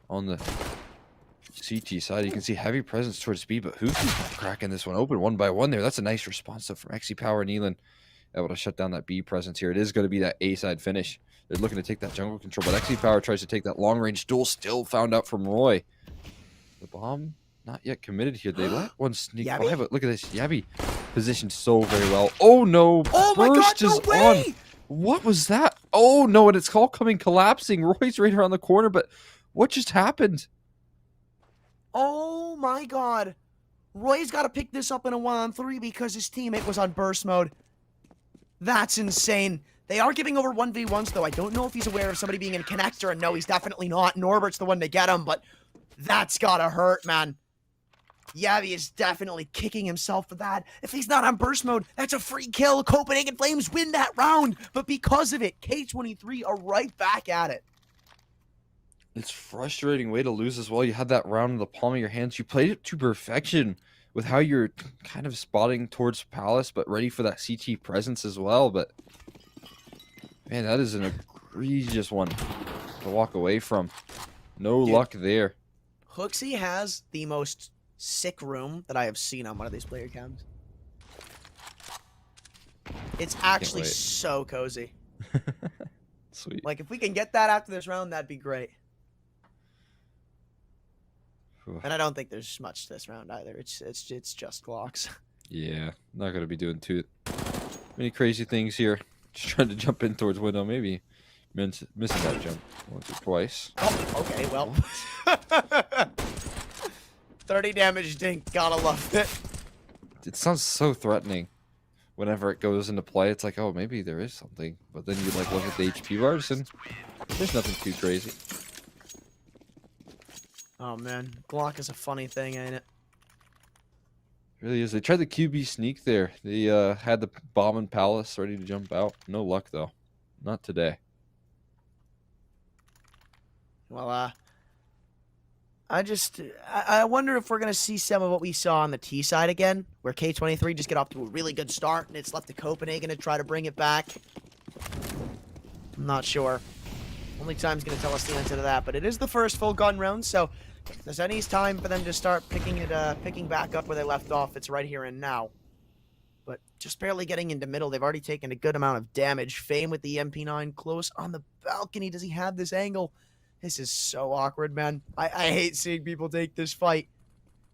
on the CT side. You can see heavy presence towards B, but who's cracking this one open one by one there? That's a nice response though from XC Power and Elon. Able to shut down that B presence here. It is going to be that A side finish. They're looking to take that jungle control, but XC Power tries to take that long range duel. Still found out from Roy. The bomb not yet committed here. They let one sneak by, but look at this. Yabby positioned so very well. Oh no! Oh my God! No way! On. What was that? Oh no! And it's all coming collapsing. Roy's right around the corner, but what just happened? Oh my God! Roy's got to pick this up in a 1-on-3 because his teammate was on burst mode. That's insane. They are giving over 1v1s, though. I don't know if he's aware of somebody being in connector, and no, he's definitely not. Norbert's the one to get him, but that's gotta hurt, man. Yabby is definitely kicking himself for that. If he's not on burst mode, that's a free kill. Copenhagen Flames win that round, but because of it, K23 are right back at it. It's a frustrating way to lose as well. You had that round in the palm of your hands. You played it to perfection with how you're kind of spotting towards Palace, but ready for that CT presence as well. But, man, that is an egregious one to walk away from. No luck there. Hooksy has the most sick room that I have seen on one of these player cams. It's actually so cozy. Sweet. Like, if we can get that after this round, that'd be great. And I don't think there's much this round either. It's just clocks. Yeah, not gonna be doing too many crazy things here. Just trying to jump in towards window, maybe missing that jump once or twice. Oh, okay, well. 30 damage dink, gotta love it. It sounds so threatening. Whenever it goes into play, it's like, oh, maybe there is something. But then you like look at the HP bars and there's nothing too crazy. Oh man, Glock is a funny thing, ain't it? It really is. They tried the QB sneak there. They had the bomb and Palace ready to jump out. No luck though. Not today. Well, I wonder if we're going to see some of what we saw on the T side again, where K23 just get off to a really good start, and it's left to Copenhagen to try to bring it back. I'm not sure. Only time's going to tell us the answer to that, but it is the first full gun round, so if there's any time for them to start picking back up where they left off, it's right here and now. But just barely getting into middle, they've already taken a good amount of damage. Fame with the MP9 close on the balcony. Does he have this angle? This is so awkward, man. I hate seeing people take this fight.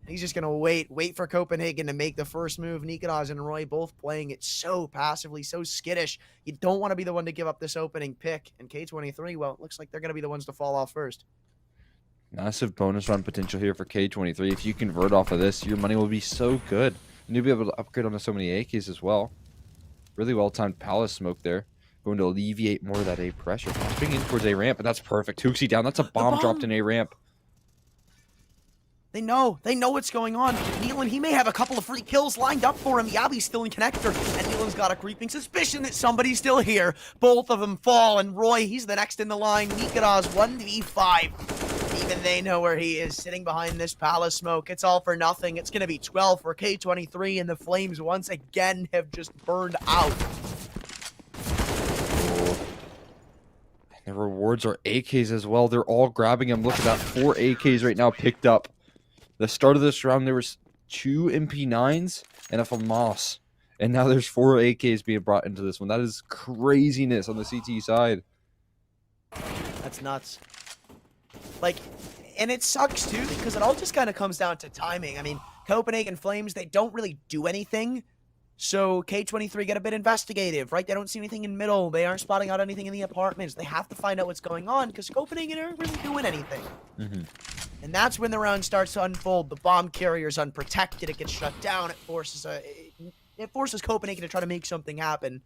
He's just going to wait for Copenhagen to make the first move. Dignitas and Roy both playing it so passively, so skittish. You don't want to be the one to give up this opening pick. And K23, well, it looks like they're going to be the ones to fall off first. Massive bonus run potential here for K23. If you convert off of this, your money will be so good. And you'll be able to upgrade onto so many AKs as well. Really well-timed Palace smoke there. Going to alleviate more of that A pressure. Popping in towards A ramp, and that's perfect. Hooksy down. That's a bomb dropped in A ramp. They know what's going on. Nealon, he may have a couple of free kills lined up for him. Yabby's still in connector, and Nealon's got a creeping suspicion that somebody's still here. Both of them fall, and Roy, he's the next in the line. Dignitas 1v5. Even they know where he is, sitting behind this Palace smoke. It's all for nothing. It's going to be 12 for K23, and the Flames once again have just burned out. The rewards are AKs as well. They're all grabbing them. Look at that. 4 AKs right now picked up. The start of this round, there was 2 MP9s and a FAMAS. And now there's 4 AKs being brought into this one. That is craziness on the CT side. That's nuts. Like, and it sucks too, because it all just kind of comes down to timing. I mean, Copenhagen Flames, they don't really do anything. So K23 get a bit investigative, right? They don't see anything in middle. They aren't spotting out anything in the apartments. They have to find out what's going on because Copenhagen aren't really doing anything. And that's when the round starts to unfold. The bomb carrier's unprotected. It gets shut down. It forces Copenhagen to try to make something happen.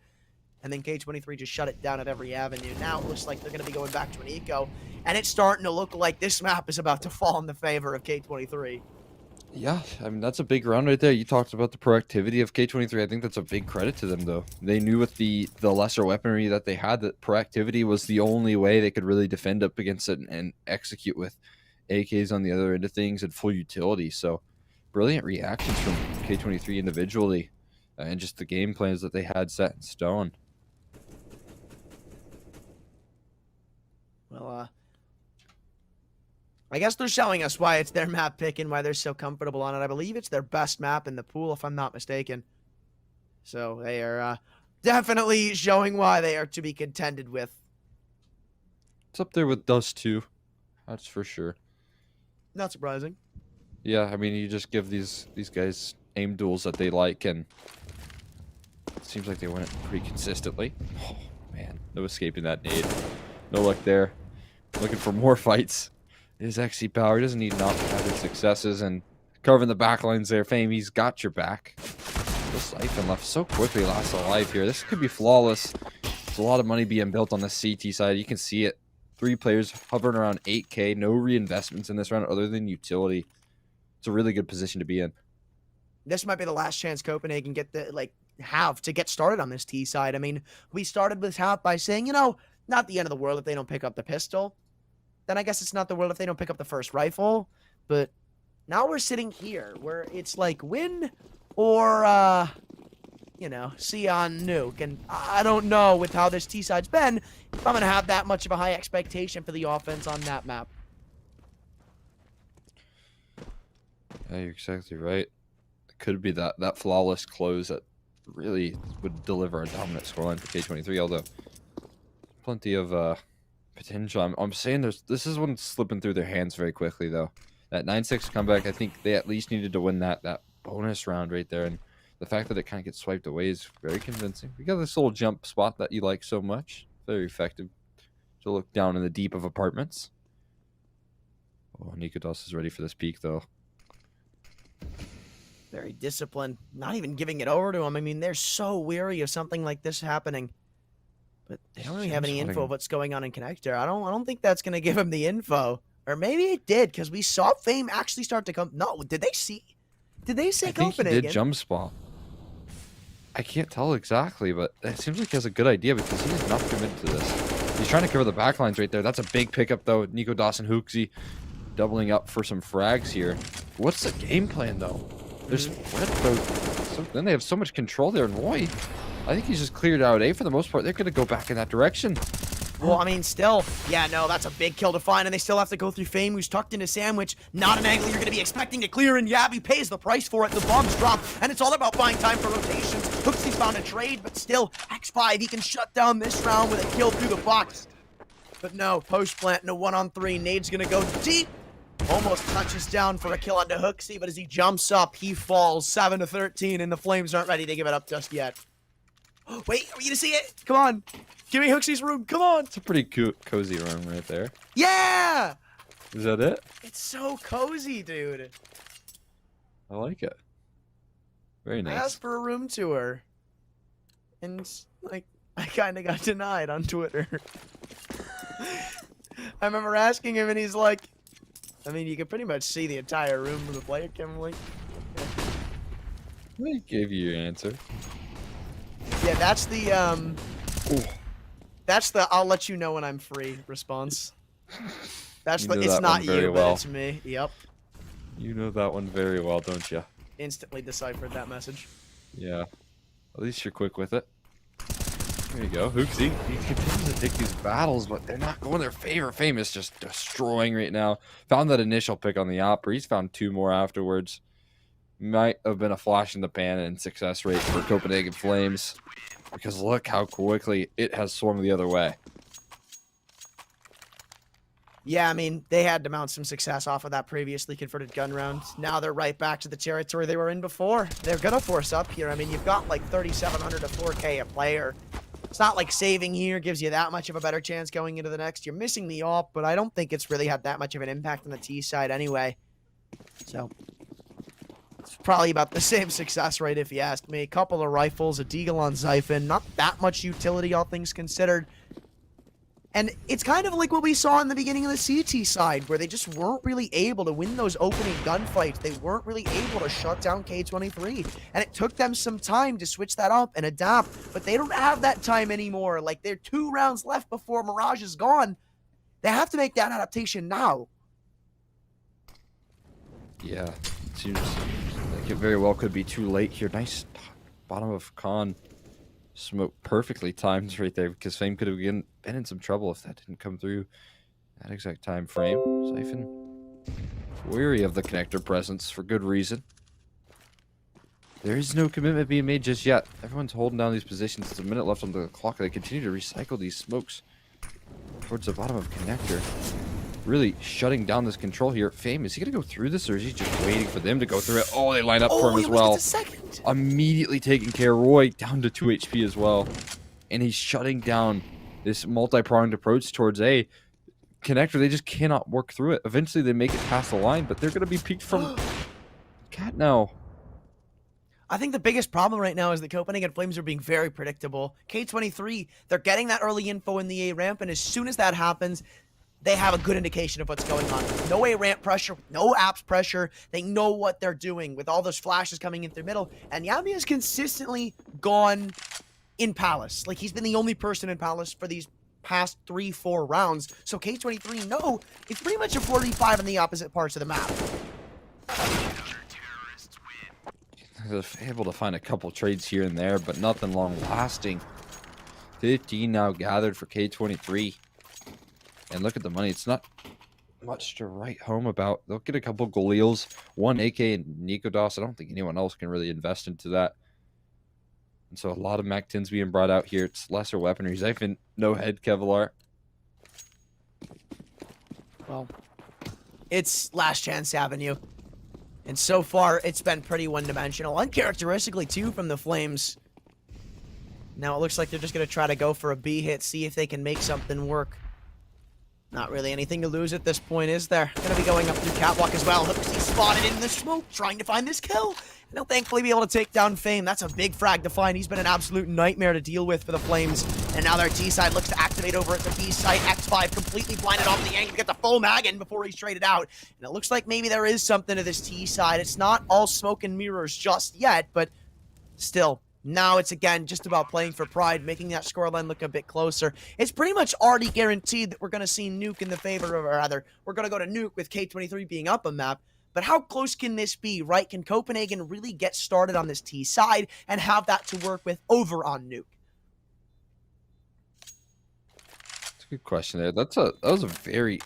and then K23 just shut it down at every avenue. Now it looks like they're going to be going back to an eco, and it's starting to look like this map is about to fall in the favor of K23. Yeah, I mean, that's a big round right there. You talked about the proactivity of K23. I think that's a big credit to them, though. They knew with the lesser weaponry that they had that proactivity was the only way they could really defend up against it and execute with AKs on the other end of things and full utility. So brilliant reactions from K23 individually and just the game plans that they had set in stone. Well, I guess they're showing us why it's their map pick and why they're so comfortable on it. I believe it's their best map in the pool, if I'm not mistaken. So they are definitely showing why they are to be contended with. It's up there with Dust 2. That's for sure. Not surprising. Yeah, I mean, you just give these guys aim duels that they like, and it seems like they win it pretty consistently. Oh, man. No escaping that nade. No luck there. Looking for more fights. His XC power, he doesn't need enough added successes, and covering the backlines there, Fame, he's got your back. The Siphon left so quickly, last alive here. This could be flawless. There's a lot of money being built on the CT side. You can see it. 3 players hovering around 8K. No reinvestments in this round other than utility. It's a really good position to be in. This might be the last chance Copenhagen have to get started on this T side. I mean, we started this half by saying, you know, not the end of the world if they don't pick up the pistol. Then I guess it's not the world if they don't pick up the first rifle. But now we're sitting here where it's like win or, you know, see on nuke. And I don't know with how this T side's been if I'm going to have that much of a high expectation for the offense on that map. Yeah, you're exactly right. It could be that flawless close that really would deliver a dominant scoreline for K23, although plenty of potential. I'm saying this is one slipping through their hands very quickly, though. That 9-6 comeback, I think they at least needed to win that bonus round right there, and the fact that it kind of gets swiped away is very convincing. We got this little jump spot that you like so much. Very effective to look down in the deep of apartments. Oh, Dignitas is ready for this peak, though. Very disciplined. Not even giving it over to him. I mean, they're so weary of something like this happening. But they don't really have any info of what's going on in Connector. I don't think that's going to give him the info. Or maybe it did, because we saw Fame actually start to come. No, did they see? Did they say Copenhagen? I think he did jump spot. I can't tell exactly, but it seems like he has a good idea because he is not committed to this. He's trying to cover the backlines right there. That's a big pickup, though. Nico Dawson Hooksy doubling up for some frags here. What's the game plan, though? There's then they have so much control there, and Roy, I think he's just cleared out A for the most part. They're going to go back in that direction. Well, I mean, still, yeah, no, that's a big kill to find, and they still have to go through Fame, who's tucked into Sandwich. Not an angle you're going to be expecting to clear, and Yabby pays the price for it. The bombs drop, and it's all about buying time for rotations. Hooksy's found a trade, but still, X5, he can shut down this round with a kill through the box. But no, post plant, no 1-on-3. Nade's going to go deep. Almost touches down for a kill onto Hooksy, but as he jumps up, he falls 7-13, and the Flames aren't ready to give it up just yet. Wait, are we going to see it? Come on. Give me Hooksy's room. Come on. It's a pretty cozy room right there. Yeah! Is that it? It's so cozy, dude. I like it. Very nice. I asked for a room tour. And, like, I kind of got denied on Twitter. I remember asking him, and he's like, I mean, you can pretty much see the entire room from the player cam link. He gave you your answer. Yeah, that's the, that's the I'll let you know when I'm free response. That's the it's not you, but it's me. Yep. You know that one very well, don't you? Instantly deciphered that message. Yeah. At least you're quick with it. There you go. Hooksy. He continues to take these battles, but they're not going their favor. Fame is just destroying right now. Found that initial pick on the Opera. He's found 2 more afterwards. Might have been a flash in the pan in success rate for Copenhagen Flames. Because look how quickly it has swung the other way. Yeah, I mean, they had to mount some success off of that previously converted gun round. Now they're right back to the territory they were in before. They're going to force up here. I mean, you've got like 3,700 to 4K a player. It's not like saving here gives you that much of a better chance going into the next. You're missing the AWP, but I don't think it's really had that much of an impact on the T side anyway. So, it's probably about the same success rate if you ask me. A couple of rifles, a deagle on Xiphon, not that much utility, all things considered. And it's kind of like what we saw in the beginning of the CT side, where they just weren't really able to win those opening gunfights. They weren't really able to shut down K23. And it took them some time to switch that up and adapt, but they don't have that time anymore. Like, they're 2 rounds left before Mirage is gone. They have to make that adaptation now. Yeah, it seems like it very well could be too late here. Nice bottom of con. Smoke perfectly timed right there, because Fame could have been in some trouble if that didn't come through that exact time frame. Xiphon weary of the connector presence for good reason. There is no commitment being made just yet. Everyone's holding down these positions. There's a minute left on the clock. They continue to recycle these smokes towards the bottom of connector. Really shutting down this control here. Fame, is he going to go through this, or is he just waiting for them to go through it? Oh, they line up for him as well. Immediately taking care. Roy down to 2 HP as well. And he's shutting down this multi-pronged approach towards A. Connector, they just cannot work through it. Eventually, they make it past the line, but they're going to be peeked from Cat now. I think the biggest problem right now is the Copenhagen Flames are being very predictable. K23, they're getting that early info in the A ramp, and as soon as that happens, they have a good indication of what's going on. No A ramp pressure, no apps pressure. They know what they're doing with all those flashes coming in through middle. And Yami has consistently gone in Palace. Like, he's been the only person in Palace for these past 3-4 rounds. So K23, no, it's pretty much a 45 in the opposite parts of the map. They're able to find a couple trades here and there, but nothing long lasting. 15 now gathered for K23. And look at the money. It's not much to write home about. They'll get a couple Galils, 1 AK and Dignitas. I don't think anyone else can really invest into that. And so a lot of MAC-10s being brought out here. It's lesser weaponry. Xiphon, no head Kevlar. Well, it's last chance avenue. And so far, it's been pretty one-dimensional. Uncharacteristically, too, from the Flames. Now it looks like they're just going to try to go for a B hit, see if they can make something work. Not really anything to lose at this point, is there? Gonna be going up through Catwalk as well. Looks he's spotted in the smoke, trying to find this kill. And he'll thankfully be able to take down Fame. That's a big frag to find. He's been an absolute nightmare to deal with for the Flames. And now their T side looks to activate over at the B site. X5 completely blinded off the angle to get the full mag in before he's traded out. And it looks like maybe there is something to this T side. It's not all smoke and mirrors just yet, but still. Now it's, again, just about playing for pride, making that scoreline look a bit closer. It's pretty much already guaranteed that we're going to see Nuke in the favor of, or rather, we're going to go to Nuke with K23 being up a map. But how close can this be, right? Can Copenhagen really get started on this T side and have that to work with over on Nuke? That's a good question there. That was a very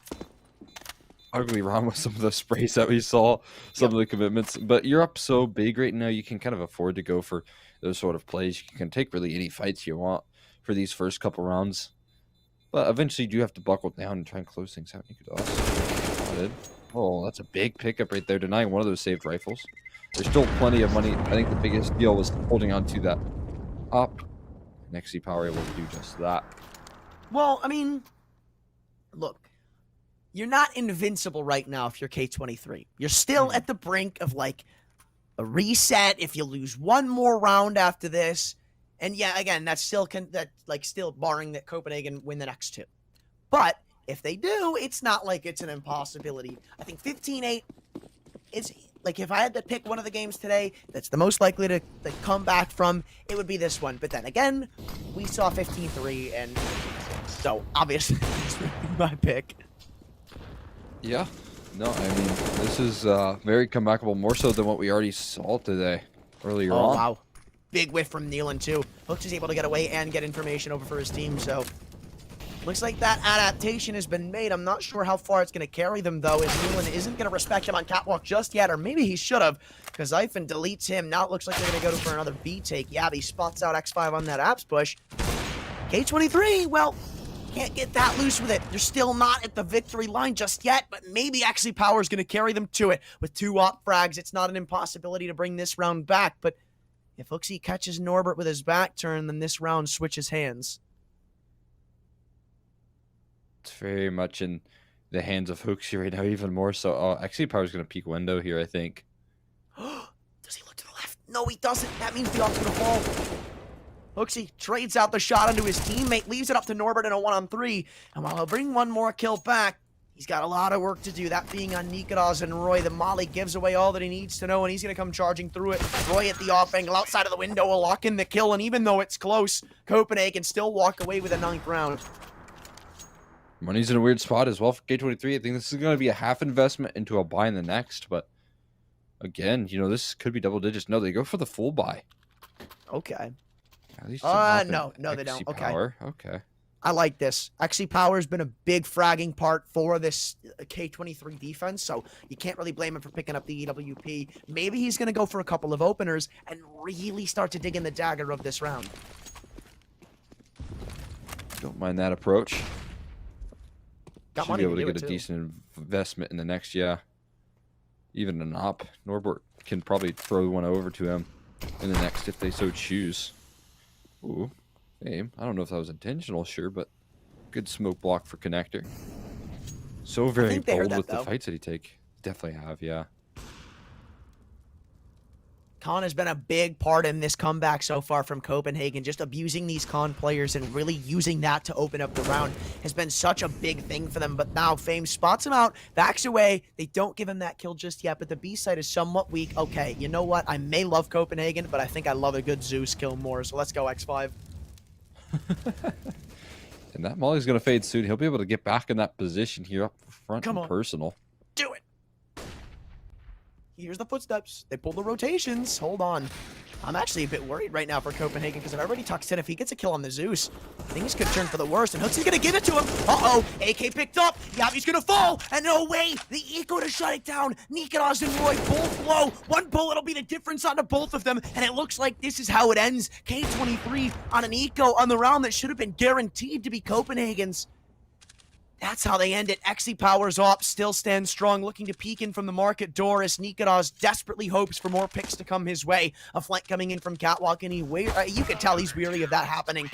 ugly round with some of the sprays that we saw, some of the commitments. But you're up so big right now, you can kind of afford to go for those sort of plays. You can take really any fights you want for these first couple rounds. But eventually you do have to buckle down and try and close things out. Oh, that's a big pickup right there, denying one of those saved rifles. There's still plenty of money. I think the biggest deal was holding on to that up. And XC Power able to do just that. Well, I mean, look, you're not invincible right now if you're K23. You're still at the brink of, like, a reset if you lose one more round after this. And yeah, again, that's still still barring that Copenhagen win the next 2. But if they do, it's not like it's an impossibility. I think 15-8 is, like, if I had to pick one of the games today that's the most likely to come back from, it would be this one. But then again, we saw 15-3, and so obviously it's my pick. Yeah. No, I mean, this is very comebackable, more so than what we already saw today, earlier on. Oh, wow. Big whiff from Nealon, too. Hooks is able to get away and get information over for his team, so looks like that adaptation has been made. I'm not sure how far it's going to carry them, though, as Nealon isn't going to respect him on Catwalk just yet, or maybe he should have, because Xiphon deletes him. Now it looks like they're going to go for another B take. Yeah, he spots out X5 on that apps push. K23, well, can't get that loose with it. You're still not at the victory line just yet, but maybe actually Power is going to carry them to it. With 2 op frags, it's not an impossibility to bring this round back, but if Hooksy catches Norbert with his back turn, then this round switches hands. It's very much in the hands of Hooksy right now, even more so. Oh, actually, Power's going to peek window here, I think. Does he look to the left? No, he doesn't. That means the off's gonna fall. Hooksy trades out the shot onto his teammate, leaves it up to Norbert in a 1-on-3. And while he'll bring one more kill back, he's got a lot of work to do, that being on Dignitas and Roy. The molly gives away all that he needs to know, and he's going to come charging through it. Roy at the off angle, outside of the window, will lock in the kill, and even though it's close, Copenhagen still walk away with a 9th round. Money's in a weird spot as well for K23. I think this is going to be a half investment into a buy in the next, but again, you know, this could be double digits. No, they go for the full buy. Okay. At least No, they don't. Power. Okay. I like this. XC Power has been a big fragging part for this K23 defense, so you can't really blame him for picking up the EWP. Maybe he's going to go for a couple of openers and really start to dig in the dagger of this round. Don't mind that approach. Got Should money be able to do get it a too. decent investment in the next, yeah. Even an op. Norbert can probably throw one over to him in the next if they so choose. Ooh, aim. I don't know if that was intentional, sure, but good smoke block for Connector. So very bold with the fights that he take. Definitely have, yeah. Con has been a big part in this comeback so far from Copenhagen. Just abusing these Con players and really using that to open up the round has been such a big thing for them. But now Fame spots him out, backs away. They don't give him that kill just yet, but the B side is somewhat weak. Okay, you know what? I may love Copenhagen, but I think I love a good Zeus kill more. So let's go, X5. And that Molly's going to fade soon. He'll be able to get back in that position here up front and personal. Do it. Here's the footsteps. They pull the rotations. Hold on. I'm actually a bit worried right now for Copenhagen because I've already tucked in. If he gets a kill on the Zeus, things could turn for the worst. And Hooksy's going to give it to him. Uh-oh. AK picked up. Yavi's going to fall. And no way. The eco to shut it down. Dignitas and Roy both low. One bullet will be the difference onto both of them. And it looks like this is how it ends. K23 on an eco on the round that should have been guaranteed to be Copenhagen's. That's how they end it. XC Powers up, still stands strong, looking to peek in from the market door as Dignitas desperately hopes for more picks to come his way. A flank coming in from Catwalk, and you can tell he's weary of that happening.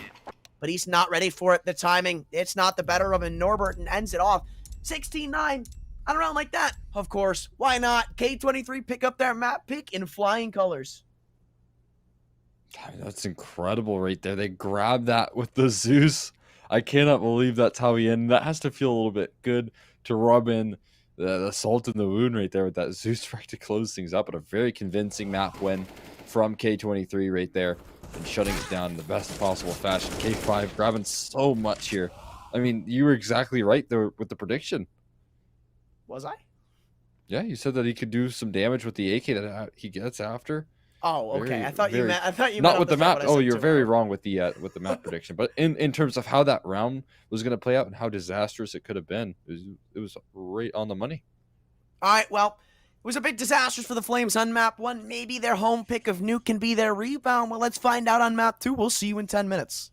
But he's not ready for it. The timing, it's not the better of a Norbert, and ends it off. 16-9 on a round like that. Of course, why not? K23 pick up their map pick in flying colors. That's incredible right there. They grabbed that with the Zeus. I cannot believe that's how he ended. That has to feel a little bit good to rub in the salt in the wound right there with that Zeus strike to close things up. But a very convincing map win from K23 right there and shutting it down in the best possible fashion. K5 grabbing so much here. I mean, you were exactly right there with the prediction. Was I? Yeah, you said that he could do some damage with the AK that he gets after. Oh, okay. I thought you meant not with the map. Oh, you're very wrong with the map prediction. But in terms of how that round was going to play out and how disastrous it could have been, it was right on the money. All right, well, it was a bit disastrous for the Flames on map 1. Maybe their home pick of Nuke can be their rebound. Well, let's find out on map 2. We'll see you in 10 minutes.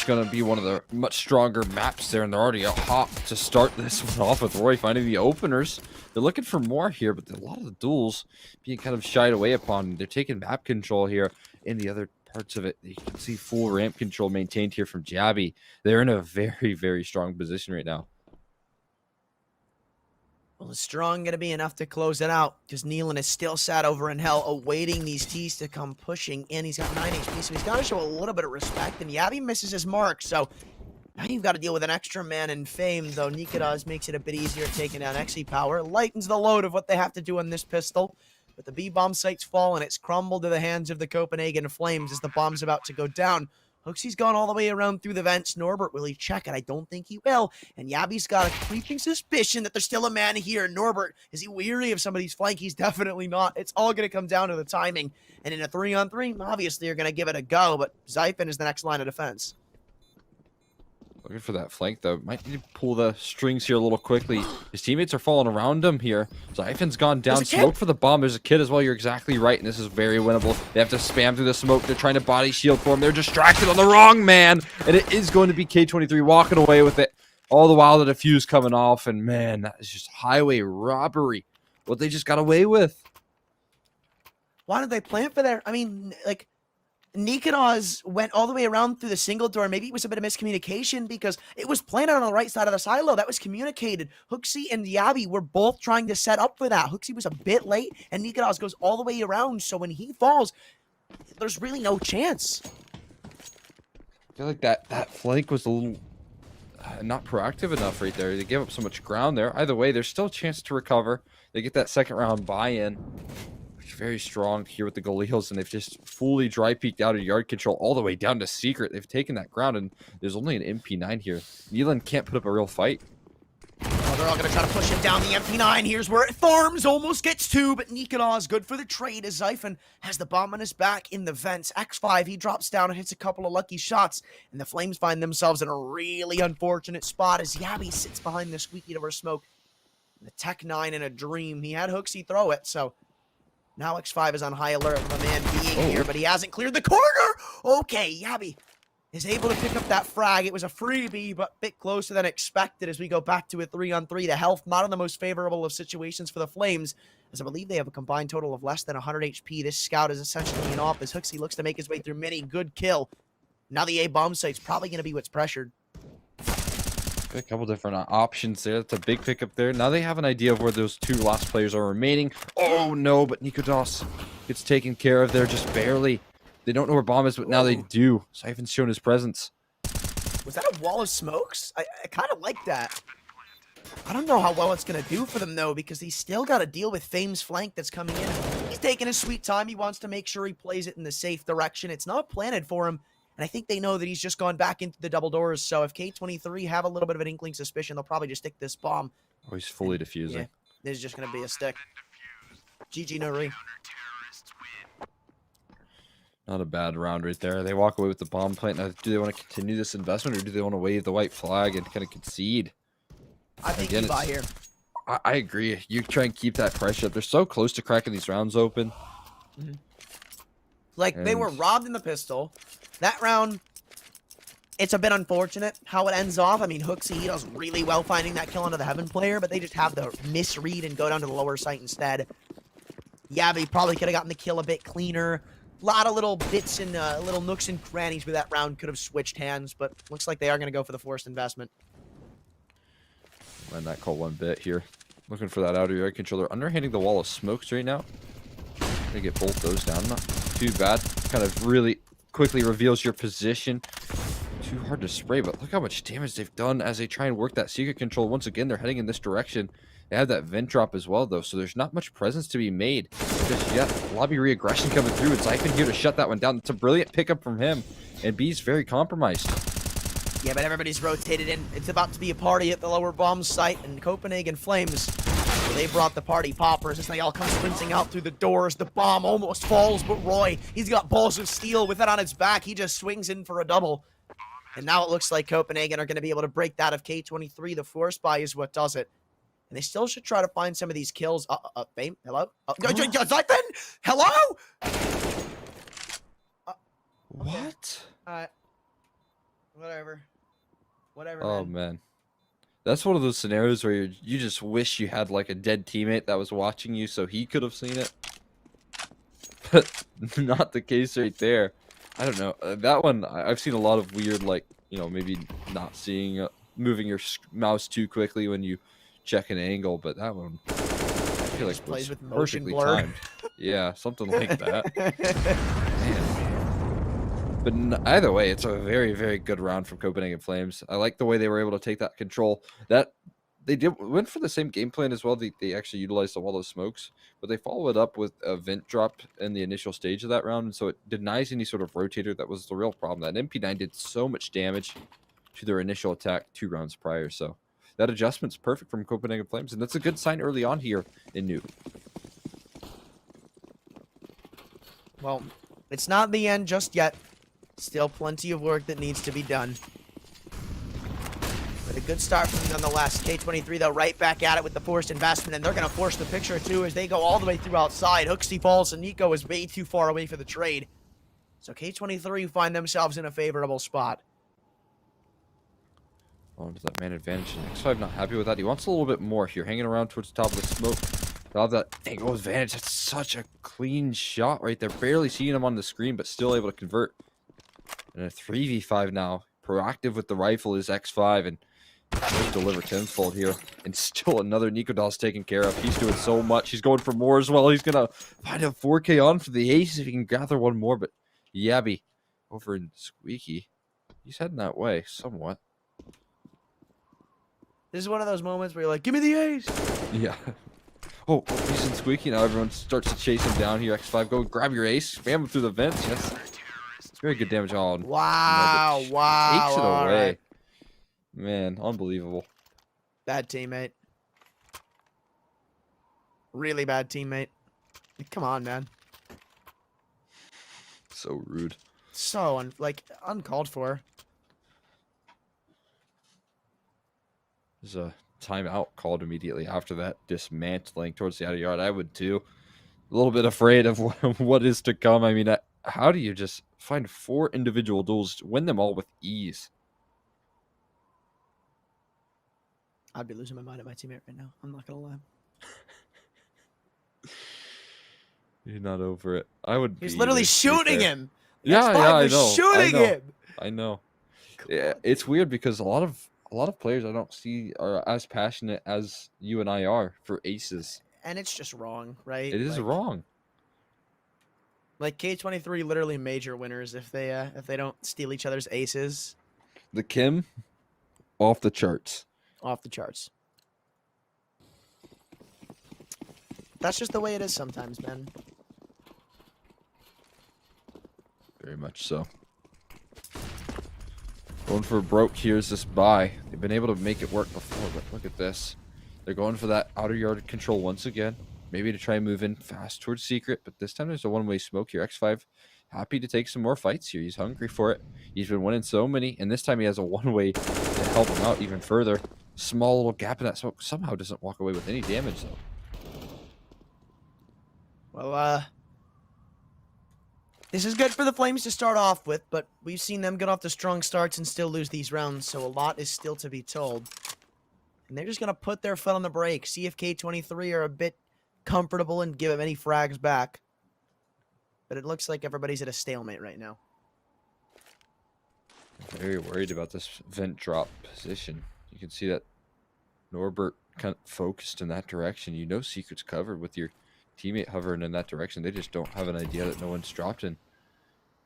it's going to be one of the much stronger maps there, and they're already out hot to start this one off with Roy finding the openers. They're looking for more here, but a lot of the duels being kind of shied away upon. They're taking map control here in the other parts of it. You can see full ramp control maintained here from Jabby. They're in a very, very strong position right now. Well, it's strong going to be enough to close it out because Nealon is still sat over in hell awaiting these T's to come pushing in. He's got 9 HP, so he's got to show a little bit of respect, and Yabby misses his mark, so now you've got to deal with an extra man in Fame, though Dignitas makes it a bit easier at taking down XE Power, lightens the load of what they have to do on this pistol, but the B-bomb site's fallen. It's crumbled to the hands of the Copenhagen Flames as the bomb's about to go down. Hooksy's gone all the way around through the vents. Norbert, will he check it? I don't think he will. And Yabby's got a creeping suspicion that there's still a man here. Norbert, is he weary of somebody's flank? He's definitely not. It's all going to come down to the timing. And in a 3-on-3, obviously you're going to give it a go, but Zyphon is the next line of defense. Looking for that flank, though. Might need to pull the strings here a little quickly. His teammates are falling around him here. Zyphon's gone down. Smoke for the bomb. There's a kid as well. You're exactly right, and this is very winnable. They have to spam through the smoke. They're trying to body shield for him. They're distracted on the wrong man, and it is going to be k23 walking away with it. All the while, the defuse coming off, and man, that is just highway robbery. What they just got away with. Why did they plan for there? I mean, like, Dignitas went all the way around through the single door. Maybe it was a bit of miscommunication because it was planted on the right side of the silo. That was communicated. Hooksy and Yabby were both trying to set up for that. Hooksy was a bit late, and Dignitas goes all the way around. So when he falls, there's really no chance. I feel like that flank was a little not proactive enough right there. They gave up so much ground there. Either way, there's still a chance to recover. They get that second round buy-in. Very strong here with the Goleals, and they've just fully dry peeked out of yard control all the way down to secret. They've taken that ground, and there's only an MP9 here. Nealon can't put up a real fight. Oh, they're all going to try to push him down the MP9. Here's where it farms, almost gets 2, but Dignitas good for the trade as Zyphon has the bomb on his back in the vents. X5, he drops down and hits a couple of lucky shots, and the Flames find themselves in a really unfortunate spot as Yabby sits behind the squeaky door smoke. The Tech 9 in a dream. He had Hooksy throw it, so now X5 is on high alert of a man being here, but he hasn't cleared the corner. Okay, Yabby is able to pick up that frag. It was a freebie, but a bit closer than expected as we go back to a 3-on-3. The health not in the most favorable of situations for the Flames, as I believe they have a combined total of less than 100 HP. This scout is essentially an off as Hooksy looks to make his way through many. Good kill. Now the A-bomb site's probably going to be what's pressured. A couple different options there. That's a big pickup there. Now they have an idea of where those 2 last players are remaining. Oh no, but Dignitas gets taken care of there just barely. They don't know where bomb is, but now they do. Zyphon's shown his presence. Was that a wall of smokes? I kind of like that. I don't know how well it's going to do for them, though, because he's still got to deal with Fame's flank that's coming in. He's taking his sweet time. He wants to make sure he plays it in the safe direction. It's not planted for him. And I think they know that he's just gone back into the double doors. So if K23 have a little bit of an inkling suspicion, they'll probably just stick this bomb. Oh, he's fully diffusing. Yeah, this is just going to be a stick. GG, no re. Not a bad round right there. They walk away with the bomb plant. Now, do they want to continue this investment, or do they want to wave the white flag and kind of concede? I think you buy here. I agree. You try and keep that pressure up. They're so close to cracking these rounds open. Mm-hmm. Like, they were robbed in the pistol. That round, it's a bit unfortunate how it ends off. I mean, Hooksy, he does really well finding that kill onto the Heaven player, but they just have the misread and go down to the lower site instead. Yabby probably could have gotten the kill a bit cleaner. A lot of little bits and little nooks and crannies where that round could have switched hands, but looks like they are going to go for the forced investment. And that call one bit here. Looking for that outer yard controller. Underhanding the wall of smokes right now. Gonna get both those down. Not too bad. Kind of really quickly reveals your position. Too hard to spray, but look how much damage they've done as they try and work that secret control. Once again, they're heading in this direction. They have that vent drop as well, though, so there's not much presence to be made just yet. Lobby re-aggression coming through. It's Zyphon here to shut that one down. It's a brilliant pickup from him, and B's very compromised. Yeah, but everybody's rotated in. It's about to be a party at the lower bomb site, and Copenhagen Flames, well, they brought the party poppers as they all come sprinting out through the doors. The bomb almost falls, but Roy, he's got balls of steel with it on his back. He just swings in for a double. And now it looks like Copenhagen are going to be able to break that of K23. The force buy is what does it. And they still should try to find some of these kills. Fame? Hello? Zyphon? Hello? What? Whatever. Whatever, Oh, man. man. That's one of those scenarios where you just wish you had, like, a dead teammate that was watching you so he could have seen it. But not the case right there. I don't know. That one, I've seen a lot of weird, like, maybe not seeing, moving your mouse too quickly when you check an angle, but that one, I feel like Just plays was with motion perfectly blur. timed. Yeah, something like that. Man. But either way, it's a very, very good round from Copenhagen Flames. I like the way they were able to take that control. That they went for the same game plan as well. They actually utilized the wall of smokes, but they followed it up with a vent drop in the initial stage of that round, and so it denies any sort of rotator. That was the real problem. That MP9 did so much damage to their initial attack 2 rounds prior. So that adjustment's perfect from Copenhagen Flames, and that's a good sign early on here in New. Well, it's not the end just yet. Still plenty of work that needs to be done. But a good start from them nonetheless. K23, though, right back at it with the forced investment, and they're going to force the picture, too, as they go all the way through outside. Hooksy falls, and Nico is way too far away for the trade. So K23 find themselves in a favorable spot. Oh, does that man advantage? And X5 not happy with that. He wants a little bit more here, hanging around towards the top of the smoke. Have that angle advantage. That's such a clean shot right there. Barely seeing him on the screen, but still able to convert. And a 3v5 now. Proactive with the rifle is X5, and he'll deliver tenfold here. And still another Nikodal's taken care of. He's doing so much. He's going for more as well. He's going to find a 4K on for the ace if he can gather one more. But Yabby over in Squeaky, he's heading that way somewhat. This is one of those moments where you're like, give me the ace. Yeah. Oh, he's in Squeaky. Now everyone starts to chase him down here. X5, go grab your ace. Spam him through the vents. Yes. Very good damage on. Wow. Takes it All away. right. Man, unbelievable. Bad teammate. Really bad teammate. Come on, man. So rude. So, uncalled for. There's a timeout called immediately after that, dismantling towards the outer yard. I would too. A little bit afraid of what is to come. I mean, how do you just find 4 individual duels, win them all with ease? I'd be losing my mind at my teammate right now. I'm not going to lie. You're not over it. I would be. He's literally shooting him. Yeah, I know. Shooting him. I know. Yeah, it's weird because a lot of players I don't see are as passionate as you and I are for aces. And it's just wrong, right? It is wrong. Like K23 literally major winners if they don't steal each other's aces. The Kim, off the charts. Off the charts. That's just the way it is sometimes, man. Very much so. Going for a broke. Here's this buy. They've been able to make it work before, but look at this. They're going for that outer yard control once again. Maybe to try and move in fast towards secret, but this time there's a one-way smoke here. X5 happy to take some more fights here. He's hungry for it. He's been winning so many, and this time he has a one-way to help him out even further. Small little gap in that smoke. Somehow doesn't walk away with any damage, though. Well, this is good for the Flames to start off with, but we've seen them get off to strong starts and still lose these rounds, so a lot is still to be told. And they're just going to put their foot on the brake, see if K23 are a bit comfortable and give them any frags back. But it looks like everybody's at a stalemate right now. Very worried about this vent drop position. You can see that Norbert kind of focused in that direction. You know secret's covered with your teammate hovering in that direction. They just don't have an idea that no one's dropped in.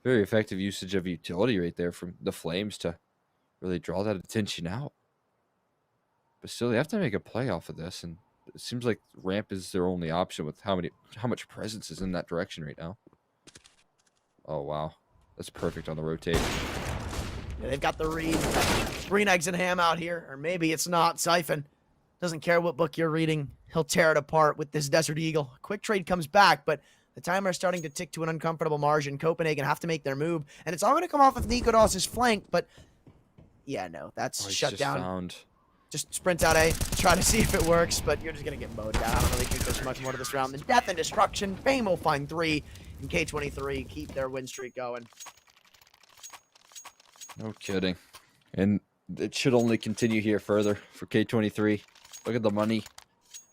Very effective usage of utility right there from the Flames to really draw that attention out. But still, they have to make a play off of this, and it seems like ramp is their only option with how much presence is in that direction right now. Oh wow, that's perfect on the rotate. Yeah, they've got the read. Green eggs and ham out here, or maybe it's not. Siphon doesn't care what book you're reading. He'll tear it apart with this Desert Eagle. Quick trade comes back, but the timer is starting to tick to an uncomfortable margin. Copenhagen have to make their move, and it's all going to come off of Nikodal's flank, but yeah, no, that's shut down. Just sprint out A, try to see if it works, but you're just going to get mowed down. I don't really think there's much more to this round than death and destruction. Fame will find 3, and K23 keep their win streak going. No kidding. And it should only continue here further for K23. Look at the money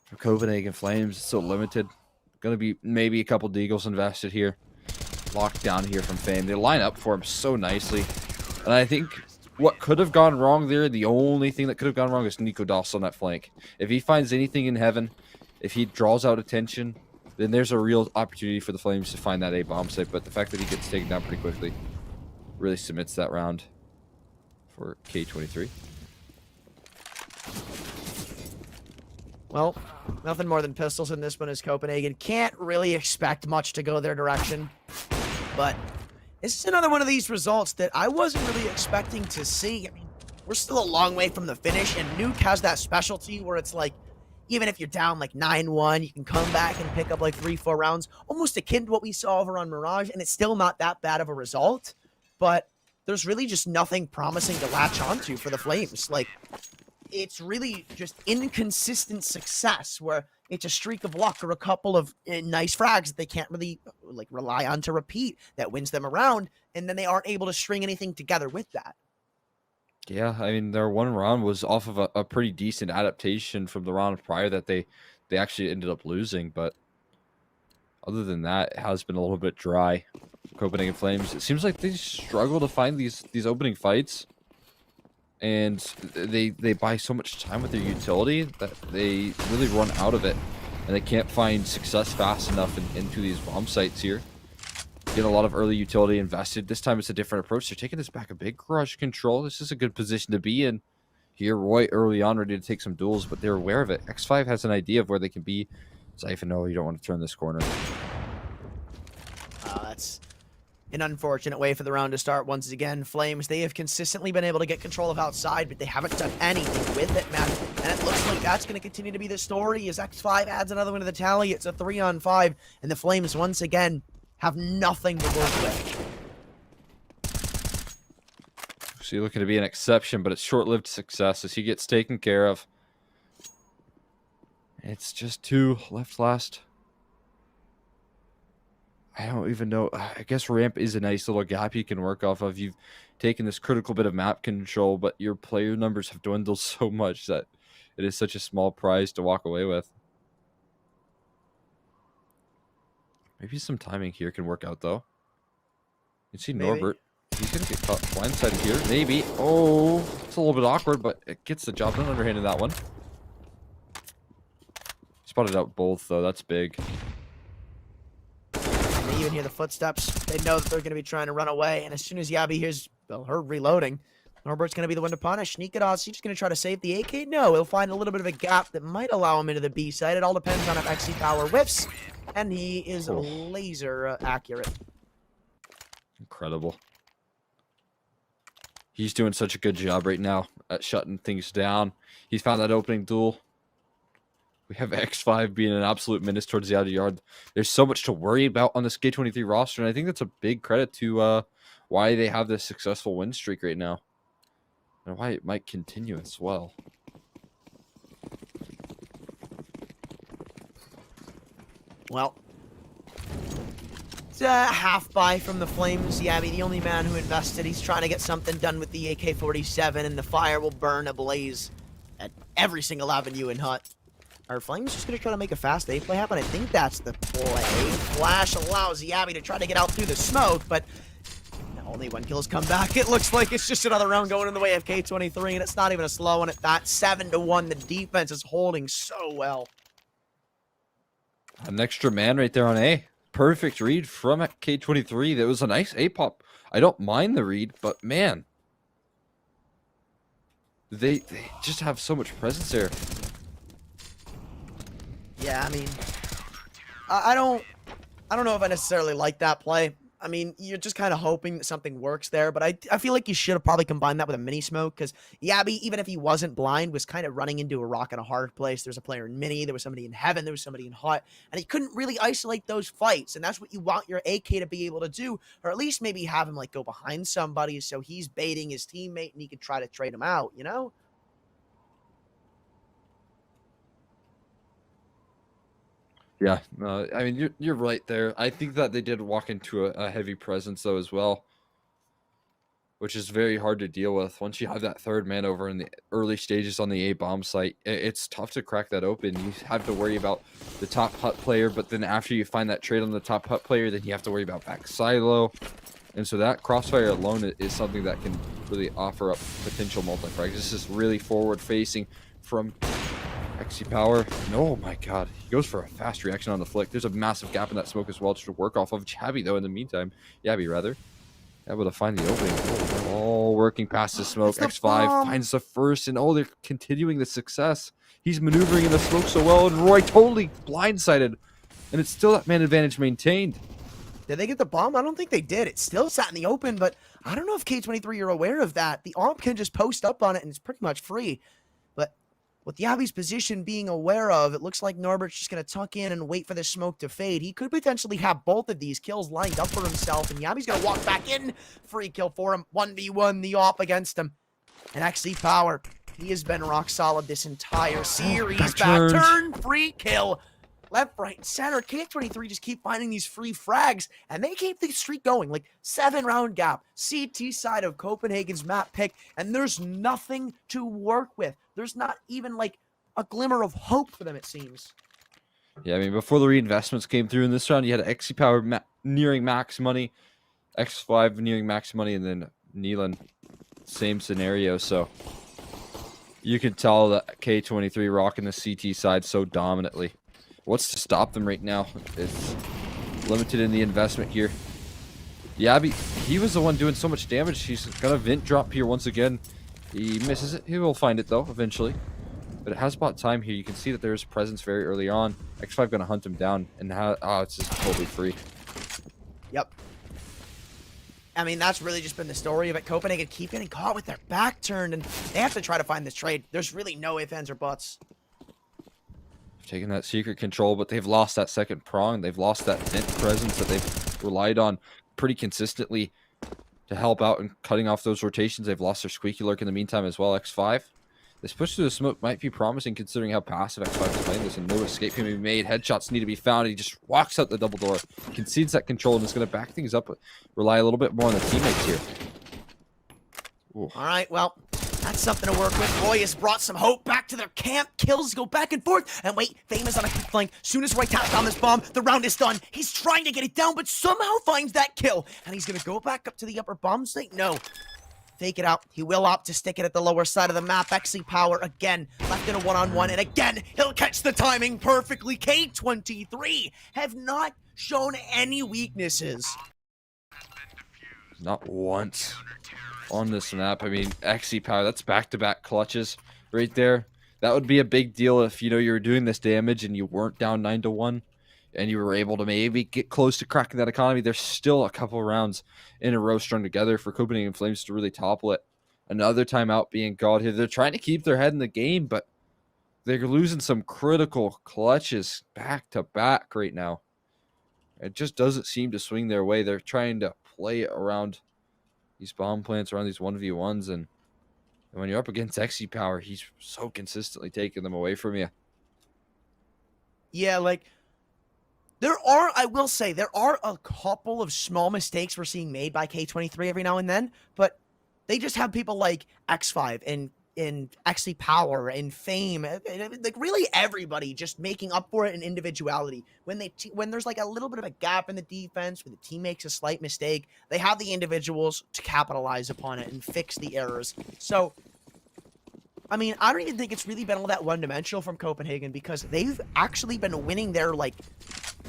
for Copenhagen Flames. It's so limited. Going to be maybe a couple Deagles invested here. Locked down here from Fame. They line up for him so nicely. And I think what could have gone wrong there, the only thing that could have gone wrong is Nico Doss on that flank. If he finds anything in heaven, if he draws out attention, then there's a real opportunity for the Flames to find that A bomb site. But the fact that he gets taken down pretty quickly really submits that round for K23. Well, nothing more than pistols in this one as Copenhagen can't really expect much to go their direction. But this is another one of these results that I wasn't really expecting to see. I mean, we're still a long way from the finish, and Nuke has that specialty where it's like, even if you're down like 9-1, you can come back and pick up like 3-4 rounds, almost akin to what we saw over on Mirage, and it's still not that bad of a result. But there's really just nothing promising to latch onto for the Flames. Like, it's really just inconsistent success where it's a streak of luck or a couple of nice frags that they can't really like rely on to repeat that wins them around, and then they aren't able to string anything together with that. Yeah, I mean, their one round was off of a pretty decent adaptation from the round prior that they actually ended up losing. But other than that, it has been a little bit dry. Copenhagen Flames, it seems like they struggle to find these opening fights. And they buy so much time with their utility that they really run out of it. And they can't find success fast enough into these bomb sites here. Get a lot of early utility invested. This time it's a different approach. They're taking this back a big garage control. This is a good position to be in. Here, Roy early on ready to take some duels, but they're aware of it. X5 has an idea of where they can be. Zyphon, no, you don't want to turn this corner. That's an unfortunate way for the round to start once again. Flames, they have consistently been able to get control of outside, but they haven't done anything with it, man. And it looks like that's going to continue to be the story as X5 adds another one to the tally. It's a 3-on-5, and the Flames once again have nothing to work with. So you're looking to be an exception, but it's short-lived success as he gets taken care of. It's just 2 left last. I don't even know. I guess ramp is a nice little gap you can work off of. You've taken this critical bit of map control, but your player numbers have dwindled so much that it is such a small prize to walk away with. Maybe some timing here can work out, though. You can see Maybe. Norbert. He's going to get caught blindsided here. Maybe. Oh, it's a little bit awkward, but it gets the job done. Underhanded that one. Spotted out both, though. That's big. They even hear the footsteps. They know that they're going to be trying to run away. And as soon as Yabi hears her reloading, Norbert's going to be the one to punish. Dignitas, he's just going to try to save the AK? No, he'll find a little bit of a gap that might allow him into the B side. It all depends on if XC Power whiffs. And he is laser accurate. Incredible. He's doing such a good job right now at shutting things down. He's found that opening duel. We have X5 being an absolute menace towards the outer yard. There's so much to worry about on this K23 roster, and I think that's a big credit to why they have this successful win streak right now. And why it might continue as well. Well, it's a half buy from the Flames. Yabi, the only man who invested. He's trying to get something done with the AK-47, and the fire will burn ablaze at every single avenue in Hut. Are Flames just going to try to make a fast A play happen? I think that's the play. Flash allows Yabi to try to get out through the smoke, but only 1 kill's come back. It looks like it's just another round going in the way of K23, and it's not even a slow one at that. 7-1. The defense is holding so well. An extra man right there on A. Perfect read from K23. That was a nice A pop. I don't mind the read, but man, they just have so much presence there. Yeah, I mean, I don't know if I necessarily like that play. I mean, you're just kind of hoping that something works there, but I feel like you should have probably combined that with a mini smoke, because Yabi, even if he wasn't blind, was kind of running into a rock and a hard place. There's a player in mini, there was somebody in heaven, there was somebody in hut, and he couldn't really isolate those fights, and that's what you want your AK to be able to do, or at least maybe have him like go behind somebody so he's baiting his teammate and he could try to trade him out, you know? Yeah, I mean, you're right there. I think that they did walk into a heavy presence, though, as well. which is very hard to deal with. Once you have that third man over in the early stages on the A bomb site, it's tough to crack that open. You have to worry about the top hut player, but then after you find that trade on the top hut player, then you have to worry about back silo. And so that crossfire alone is something that can really offer up potential multi-frag. This is really forward facing from XC Power. Oh my god, he goes for a fast reaction on the flick. There's a massive gap in that smoke as well to work off of. Jabby though in the meantime, Yabby rather, able to find the opening. Oh, all working past the smoke. X5 finds the first, and they're continuing the success. He's maneuvering in the smoke so well, and Roy totally blindsided, and it's still that man advantage maintained. Did they get the bomb? I don't think they did. It still sat in the open, but I don't know if K23 are aware of that. The AWP can just post up on it, and it's pretty much free. But with Yabby's position being aware of, it looks like Norbert's just going to tuck in and wait for the smoke to fade. He could potentially have both of these kills lined up for himself, and Yabby's going to walk back in. Free kill for him. 1v1, the AWP against him. And XC Power, he has been rock solid this entire series. Back turn, free kill. Left, right, and center. K23 just keep finding these free frags, and they keep the streak going. Like 7-round gap, CT side of Copenhagen's map pick, and there's nothing to work with. There's not even like a glimmer of hope for them, it seems. Yeah, I mean, before the reinvestments came through in this round, you had XC Power nearing max money, X5 nearing max money, and then Neelan, same scenario. So you can tell that K23 rocking the CT side so dominantly. What's to stop them right now? It's limited in the investment here. Yabby, he was the one doing so much damage. He's got a vent drop here once again. He misses it. He will find it, though, eventually. But it has bought time here. You can see that there's presence very early on. X5 going to hunt him down. And it's just totally free. Yep. I mean, that's really just been the story of it. Copenhagen keep getting caught with their back turned, and they have to try to find this trade. There's really no ifs, ands, or buts. Taking that secret control, but they've lost that second prong. They've lost that vent presence that they've relied on pretty consistently to help out in cutting off those rotations. They've lost their squeaky lurk in the meantime as well. X5. This push through the smoke might be promising considering how passive X5 is playing this, and no escape can be made. Headshots need to be found. He just walks out the double door, concedes that control, and is going to back things up, rely a little bit more on the teammates here. Ooh. All right, well, that's something to work with. Roy has brought some hope back to their camp. Kills go back and forth. And wait, Fame is on a quick flank. Soon as Roy taps down this bomb, the round is done. He's trying to get it down, but somehow finds that kill. And he's going to go back up to the upper bomb site. No. Fake it out. He will opt to stick it at the lower side of the map. XC Power again, left in a one-on-one. And again, he'll catch the timing perfectly. K23 have not shown any weaknesses. Not once on this map. I mean, XC Power, that's back-to-back clutches right there. That would be a big deal if, you were doing this damage and you weren't down 9-1 and you were able to maybe get close to cracking that economy. There's still a couple rounds in a row strung together for Copenhagen Flames to really topple it. Another timeout being called here. They're trying to keep their head in the game, but they're losing some critical clutches back-to-back right now. It just doesn't seem to swing their way. They're trying to play around these bomb plants, around these 1v1s, and when you're up against XC Power, he's so consistently taking them away from you. Yeah, like, I will say, there are a couple of small mistakes we're seeing made by K23 every now and then, but they just have people like X5 and XC Power and Fame, like really everybody just making up for it in individuality. When there's like a little bit of a gap in the defense, when the team makes a slight mistake, they have the individuals to capitalize upon it and fix the errors. So, I mean, I don't even think it's really been all that one-dimensional from Copenhagen, because they've actually been winning their, like,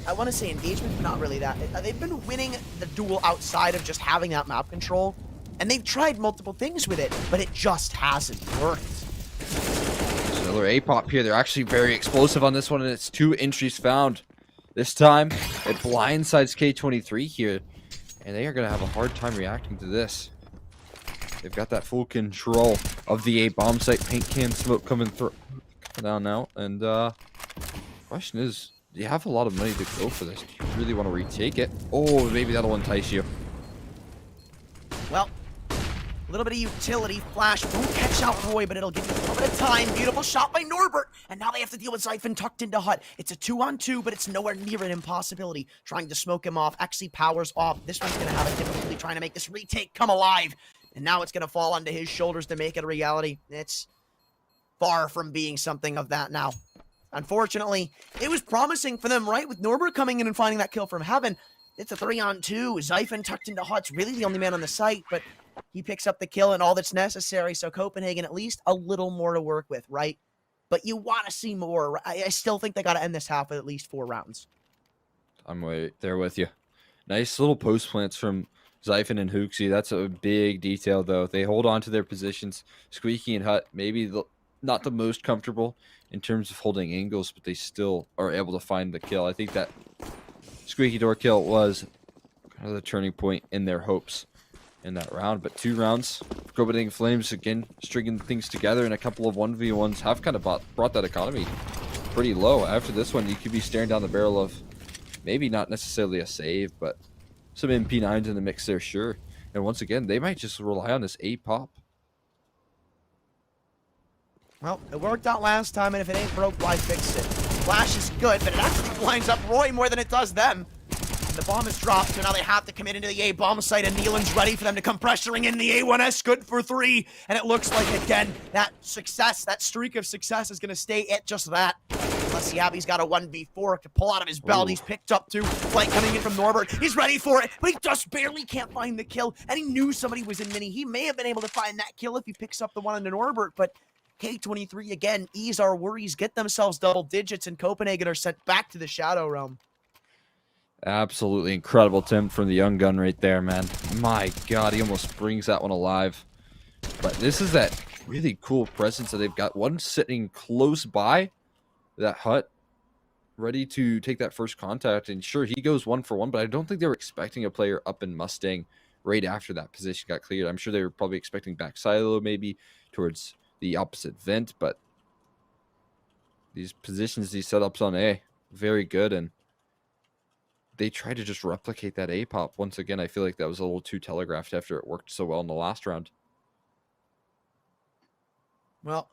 I want to say engagement, but not really that. They've been winning the duel outside of just having that map control. And they've tried multiple things with it, but it just hasn't worked. There's another A-pop here. They're actually very explosive on this one, and it's 2 entries found. This time, it blindsides K23 here, and they are going to have a hard time reacting to this. They've got that full control of the A-bomb site. Paint can smoke coming down now, and question is, do you have a lot of money to go for this? Do you really want to retake it? Oh, maybe that'll entice you. Well, a little bit of utility. Flash won't catch out Roy, but it'll give you a little bit of time. Beautiful shot by Norbert. And now they have to deal with Zyphon tucked into hut. It's a 2-on-2, but it's nowhere near an impossibility. Trying to smoke him off. XC Power's off. This one's going to have a difficulty trying to make this retake come alive. and now it's going to fall onto his shoulders to make it a reality. It's far from being something of that now. Unfortunately, it was promising for them, right? With Norbert coming in and finding that kill from Heaven. It's a 3-on-2. Xiphon tucked into Hut's really the only man on the site, but he picks up the kill and all that's necessary. So Copenhagen at least a little more to work with, right? But you want to see more. I still think they got to end this half with at least 4 rounds. I'm right there with you. Nice little post plants from Xiphon and Hooksy. That's a big detail, though. They hold on to their positions. Squeaky and Hut, maybe not the most comfortable in terms of holding angles, but they still are able to find the kill. I think that Squeaky door kill was kind of the turning point in their hopes in that round. But 2 rounds, Copenhagen Flames again stringing things together, and a couple of 1v1s have kind of brought that economy pretty low. After this one, you could be staring down the barrel of maybe not necessarily a save, but some MP9s in the mix there, sure. And once again, they might just rely on this A pop. Well, it worked out last time, and if it ain't broke, why fix it? Flash is good, but it actually blinds up Roy more than it does them. And the bomb is dropped, so now they have to commit into the A-bomb site, and Nealon's ready for them to come pressuring in. The A1S good for 3, and it looks like, again, that success, that streak of success is going to stay at just that. Unless Yabby's got a 1v4 to pull out of his belt. Ooh. He's picked up 2. Flank coming in from Norbert. He's ready for it, but he just barely can't find the kill, and he knew somebody was in mini. He may have been able to find that kill if he picks up the one on Norbert, but K23 again ease our worries, get themselves double digits, and Copenhagen are sent back to the Shadow Realm. Absolutely incredible attempt from the young gun right there, man. My God, he almost brings that one alive. But this is that really cool presence that they've got. One sitting close by that hut, ready to take that first contact. And sure, he goes 1 for 1, but I don't think they were expecting a player up in Mustang right after that position got cleared. I'm sure they were probably expecting back silo maybe towards the opposite vent, but these positions, these setups on A, very good, and they try to just replicate that A pop. Once again, I feel like that was a little too telegraphed after it worked so well in the last round. Well,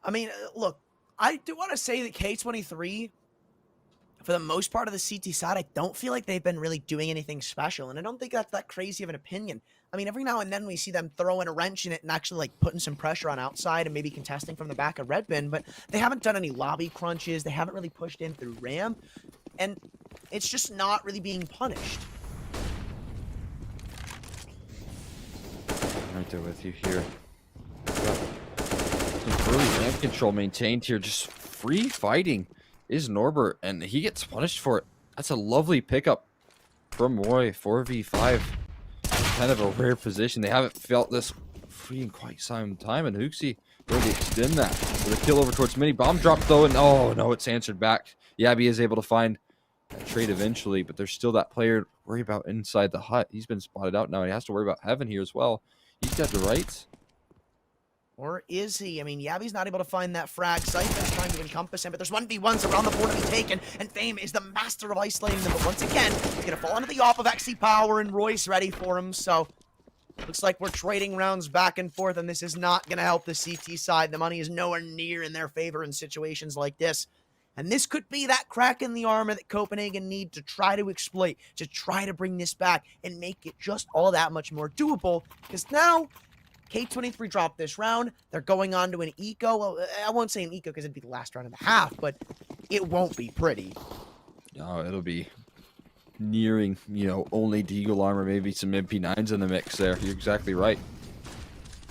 I mean, look, I do want to say that K23, for the most part of the CT side, I don't feel like they've been really doing anything special, and I don't think that's that crazy of an opinion. I mean, every now and then we see them throwing a wrench in it and actually like putting some pressure on outside and maybe contesting from the back of red bin, but they haven't done any lobby crunches. They haven't really pushed in through ramp, and it's just not really being punished. Right there with you here. Some early ramp control maintained here. Just free fighting is Norbert, and he gets punished for it. That's a lovely pickup from Roy. 4v5. Kind of a rare position. They haven't felt this free in quite some time, and Hooksy going to extend that with a kill over towards mini. Bomb drop though, and oh no, it's answered back. Yabby is able to find that trade eventually, but there's still that player to worry about inside the hut. He's been spotted out now. He has to worry about Heaven here as well. He's got the rights. Or is he? I mean, Yabby's not able to find that frag. Xiphon's trying to encompass him, but there's 1v1s around the board to be taken, and Fame is the master of isolating them. But once again, he's going to fall into the op of XC Power, and Royce ready for him. So, looks like we're trading rounds back and forth, and this is not going to help the CT side. The money is nowhere near in their favor in situations like this. And this could be that crack in the armor that Copenhagen need to try to exploit, to try to bring this back and make it just all that much more doable. Because now, K23 dropped this round. They're going on to an eco. Well, I won't say an eco because it'd be the last round and a half, but it won't be pretty. No, it'll be nearing, you know, only Deagle armor, maybe some MP9s in the mix there. You're exactly right.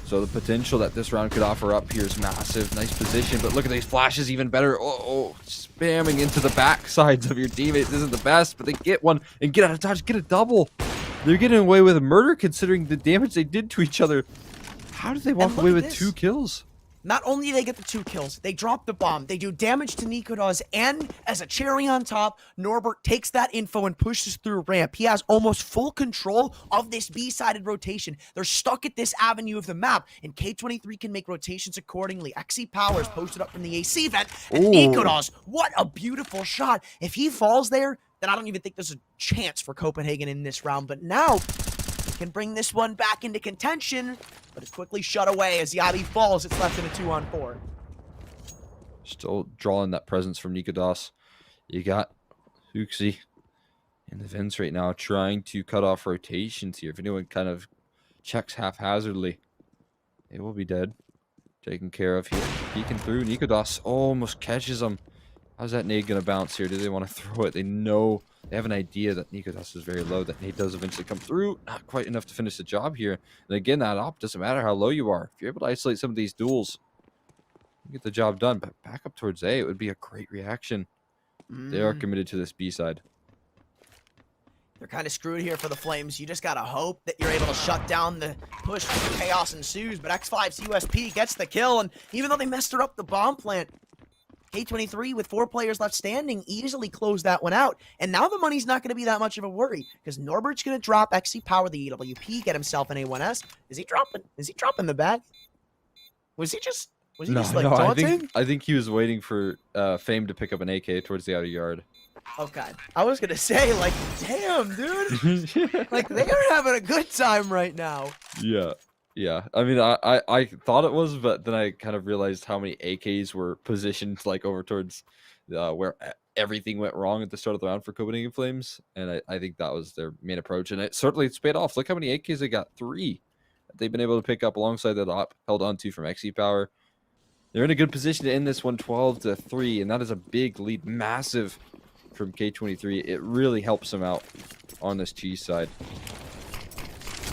So the potential that this round could offer up here is massive. Nice position, but look at these flashes, even better. Oh, spamming into the back sides of your teammates isn't the best, but they get one and get out of dodge, get a double. They're getting away with a murder considering the damage they did to each other. How did they walk away with 2 kills? Not only do they get the 2 kills, they drop the bomb, they do damage to Nikodas, and as a cherry on top, Norbert takes that info and pushes through ramp. He has almost full control of this B-sided rotation. They're stuck at this avenue of the map, and K23 can make rotations accordingly. XC Power is posted up from the AC vent, and Nikodas, what a beautiful shot. If he falls there, then I don't even think there's a chance for Copenhagen in this round, but now can bring this one back into contention, but it's quickly shut away as Yabby falls. It's left in a 2-on-4. Still drawing that presence from Nikodas. You got Hooksy in the vents right now trying to cut off rotations here. If anyone kind of checks haphazardly. They will be dead. Taken care of here. Peeking through. Dignitas almost catches him. How's that nade going to bounce here? Do they want to throw it? They know. They have an idea that Dignitas is very low. That nade does eventually come through. Not quite enough to finish the job here. And again, that op doesn't matter how low you are. If you're able to isolate some of these duels, you get the job done. But back up towards A, it would be a great reaction. They are committed to this B side. They're kind of screwed here for the Flames. You just got to hope that you're able to shut down the push when chaos ensues. But X5's USP gets the kill. And even though they messed her up the bomb plant, K23 with 4 players left standing easily closed that one out. And now the money's not going to be that much of a worry because Norbert's going to drop XC Power the EWP, get himself an A1S. Is he dropping the bag? Was he just taunting? I think he was waiting for Fame to pick up an AK towards the outer yard. Okay. I was going to say, like, damn, dude. Like, they are having a good time right now. Yeah. Yeah. I mean, I thought it was, but then I kind of realized how many AKs were positioned, like, over towards where everything went wrong at the start of the round for Copenhagen Flames. And I think that was their main approach. And it's paid off. Look how many AKs they got. 3 that they've been able to pick up alongside that op held on to from XE Power. They're in a good position to end this one 12-3, and that is a big lead. Massive from K23. It really helps them out on this cheese side.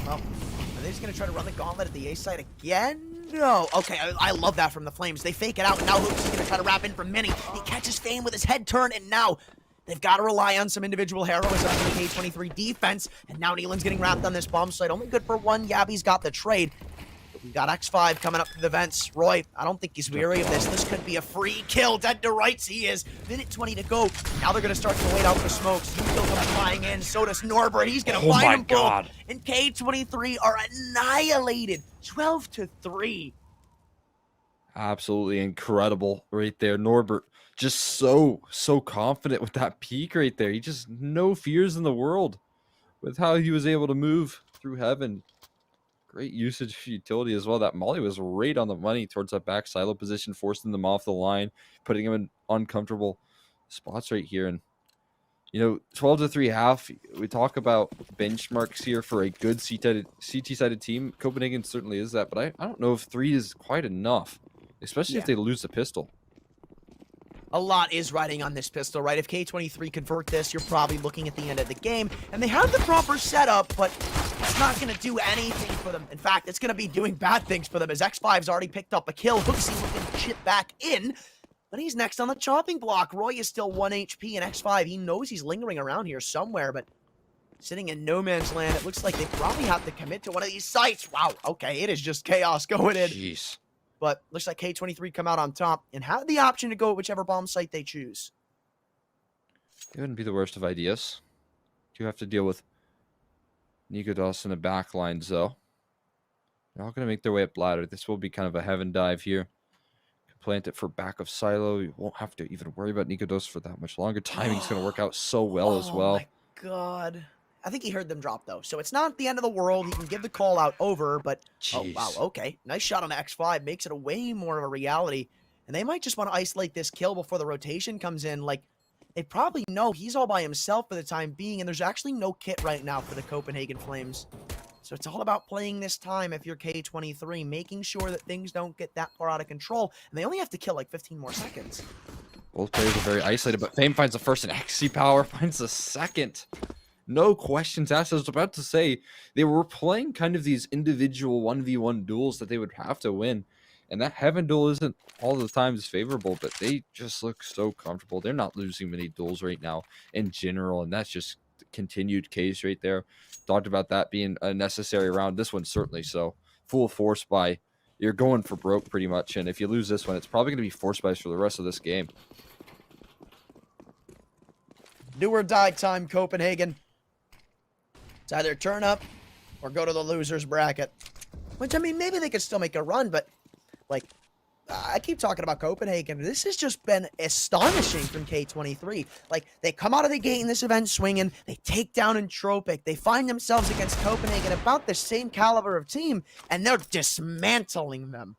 Well, are they just going to try to run the gauntlet at the A side again? No. Okay, I love that from the Flames. They fake it out, and now Hoops is going to try to wrap in from Mini. He catches Fame with his head turn, and now they've got to rely on some individual heroism from the K23 defense, and now Nealon's getting wrapped on this bomb site. Only good for 1. Yabby's got the trade. We got X5 coming up to the vents. Roy, I don't think he's weary of this. This could be a free kill. Dead to rights he is. Minute 20 to go. Now they're going to start to wait out for smokes. Kill comes flying in. So does Norbert. He's going to find him both. And K23 are annihilated. 12-3. Absolutely incredible right there. Norbert just so confident with that peak right there. He just no fears in the world with how he was able to move through heaven. Great usage of utility as well. That molly was right on the money towards that back silo position, forcing them off the line, putting them in uncomfortable spots right here. And, 12-3 half, we talk about benchmarks here for a good CT-sided team. Copenhagen certainly is that, but I don't know if 3 is quite enough, especially if they lose the pistol. A lot is riding on this pistol, right? If K23 convert this, you're probably looking at the end of the game. And they have the proper setup, but it's not going to do anything for them. In fact, it's going to be doing bad things for them as X5's already picked up a kill. Hooksy looking to chip back in, but he's next on the chopping block. Roy is still 1 HP, and X5, he knows he's lingering around here somewhere, but sitting in no man's land, it looks like they probably have to commit to one of these sites. Wow, okay, it is just chaos going in. Jeez. But looks like K23 come out on top and have the option to go at whichever bomb site they choose. It wouldn't be the worst of ideas. You have to deal with Dignitas in the back lines, though. They're all going to make their way up ladder. This will be kind of a heaven dive here. Plant it for back of silo. You won't have to even worry about Dignitas for that much longer. Timing's going to work out so well as well. Oh, my God. I think he heard them drop, though. So it's not the end of the world. He can give the call out over, but... Jeez. Oh, wow, okay. Nice shot on X5. Makes it a way more of a reality. And they might just want to isolate this kill before the rotation comes in. Like, they probably know he's all by himself for the time being, and there's actually no kit right now for the Copenhagen Flames. So it's all about playing this time if you're K23, making sure that things don't get that far out of control. And they only have to kill like 15 more seconds. Both players are very isolated, but Fame finds the first and XC Power finds the second. No questions asked. I was about to say, they were playing kind of these individual 1v1 duels that they would have to win. And that heaven duel isn't all the times favorable, but they just look so comfortable. They're not losing many duels right now in general, and that's just the continued case right there. Talked about that being a necessary round. This one certainly so. Full force buy. You're going for broke pretty much, and if you lose this one, it's probably going to be force buys for the rest of this game. Do or die time, Copenhagen. It's either turn up or go to the loser's bracket. Which, I mean, maybe they could still make a run, but, like, I keep talking about Copenhagen. This has just been astonishing from K23. Like, they come out of the gate in this event swinging. They take down Entropic. They find themselves against Copenhagen, about the same caliber of team, and they're dismantling them.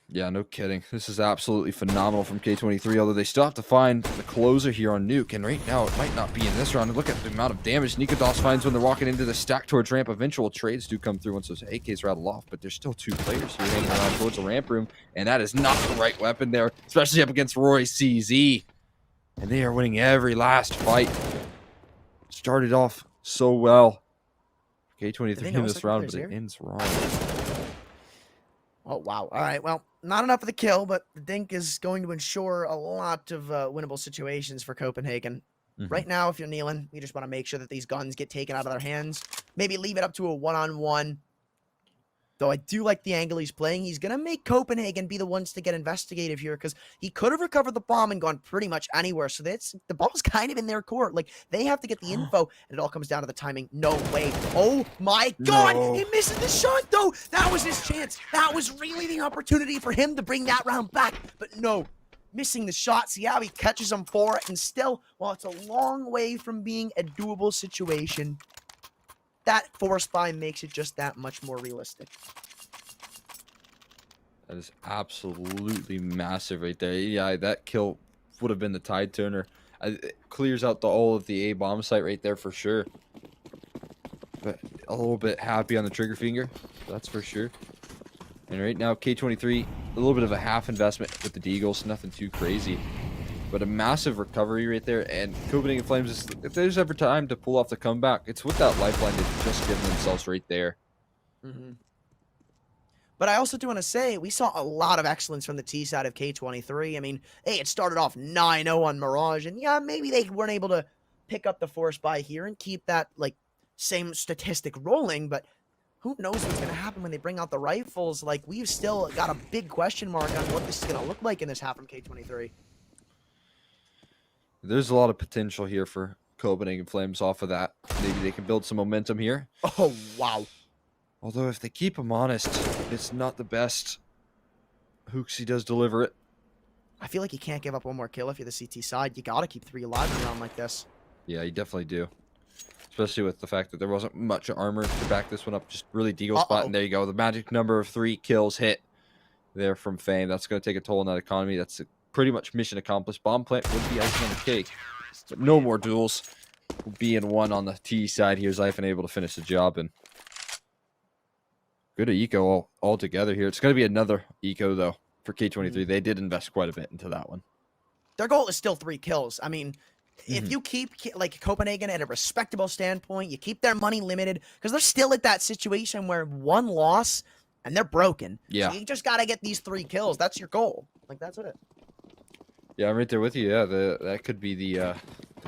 Yeah, no kidding. This is absolutely phenomenal from K23, although they still have to find the closer here on Nuke, and right now it might not be in this round. And look at the amount of damage Dignitas finds when they're walking into the stack towards ramp. Eventual trades do come through once those AKs rattle off, but there's still 2 players here hanging around towards the ramp room, and that is not the right weapon there, especially up against Roy CZ. And they are winning every last fight. Started off so well. K23 in this round, but it ends wrong. Oh, wow. All right, well, not enough of the kill, but the Dink is going to ensure a lot of winnable situations for Copenhagen. Right now, if you're kneeling, you just want to make sure that these guns get taken out of their hands. Maybe leave it up to a one-on-one. Though I do like the angle he's playing. He's going to make Copenhagen be the ones to get investigative here because he could have recovered the bomb and gone pretty much anywhere. So the ball's kind of in their court. Like, they have to get the info, and it all comes down to the timing. No way. Oh, my God. No. He misses the shot, though. That was his chance. That was really the opportunity for him to bring that round back. But no, missing the shot. See how he catches him for it. And still, while it's a long way from being a doable situation, that force buy makes it just that much more realistic. That is absolutely massive right there. Yeah, that kill would have been the tide turner. It clears out all of the A bomb site right there for sure. But a little bit happy on the trigger finger, that's for sure. And right now, K23, a little bit of a half investment with the Deagles, nothing too crazy. But a massive recovery right there, and Copenhagen Flames, if there's ever time to pull off the comeback, it's with that lifeline they've just given themselves right there. But I also do want to say, we saw a lot of excellence from the T side of K23. I mean, hey, it started off 9-0 on Mirage, and yeah, maybe they weren't able to pick up the force buy here and keep that, like, same statistic rolling, but who knows what's going to happen when they bring out the rifles. Like, we've still got a big question mark on what this is going to look like in this half from K23. There's a lot of potential here for Copenhagen Flames off of that. Maybe they can build some momentum here. Oh, wow. Although if they keep him honest, it's not the best. Hooksy does deliver it. I feel like you can't give up one more kill if you're the CT side. You got to keep 3 alive in a round like this. Yeah, you definitely do. Especially with the fact that there wasn't much armor to back this one up. Just really Deagle spot, and there you go. The magic number of 3 kills hit there from Fame. That's going to take a toll on that economy. That's pretty much mission accomplished. Bomb plant would be icing on the cake. But no more duels. Being one on the T side here, Zyphon able to finish the job. And good eco all together here. It's going to be another eco, though, for K23. They did invest quite a bit into that one. Their goal is still 3 kills. I mean, if you keep, like, Copenhagen at a respectable standpoint, you keep their money limited, because they're still at that situation where 1 loss, and they're broken. Yeah. So you just got to get these 3 kills. That's your goal. Like, that's it. Yeah, I'm right there with you. Yeah, that could be the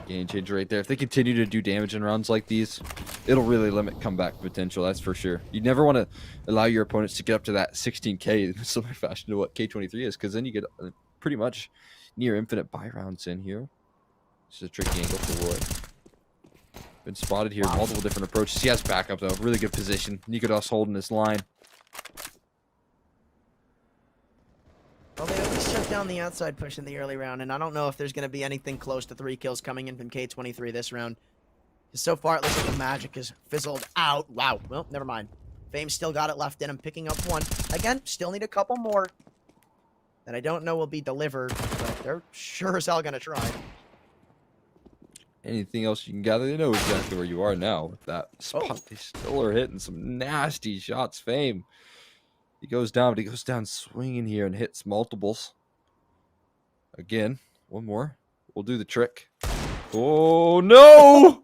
game changer right there. If they continue to do damage in rounds like these, it'll really limit comeback potential, that's for sure. You never want to allow your opponents to get up to that 16k in similar fashion to what K23 is, because then you get pretty much near infinite buy rounds in here. This is a tricky angle for Roy. Been spotted here, multiple different approaches. He has backup, though. Really good position. Dignitas holding this line. Well, they always shut down the outside push in the early round, and I don't know if there's going to be anything close to 3 kills coming in from K23 this round. So far, it looks like the magic has fizzled out. Wow. Well, never mind. Fame still got it left in him, picking up 1. Again, still need a couple more that I don't know will be delivered, but they're sure as hell going to try. Anything else you can gather? They know exactly where you are now with that spot. They still are hitting some nasty shots. Fame. He goes down, but he goes down swinging here and hits multiples. Again, 1 more. We'll do the trick. Oh, no!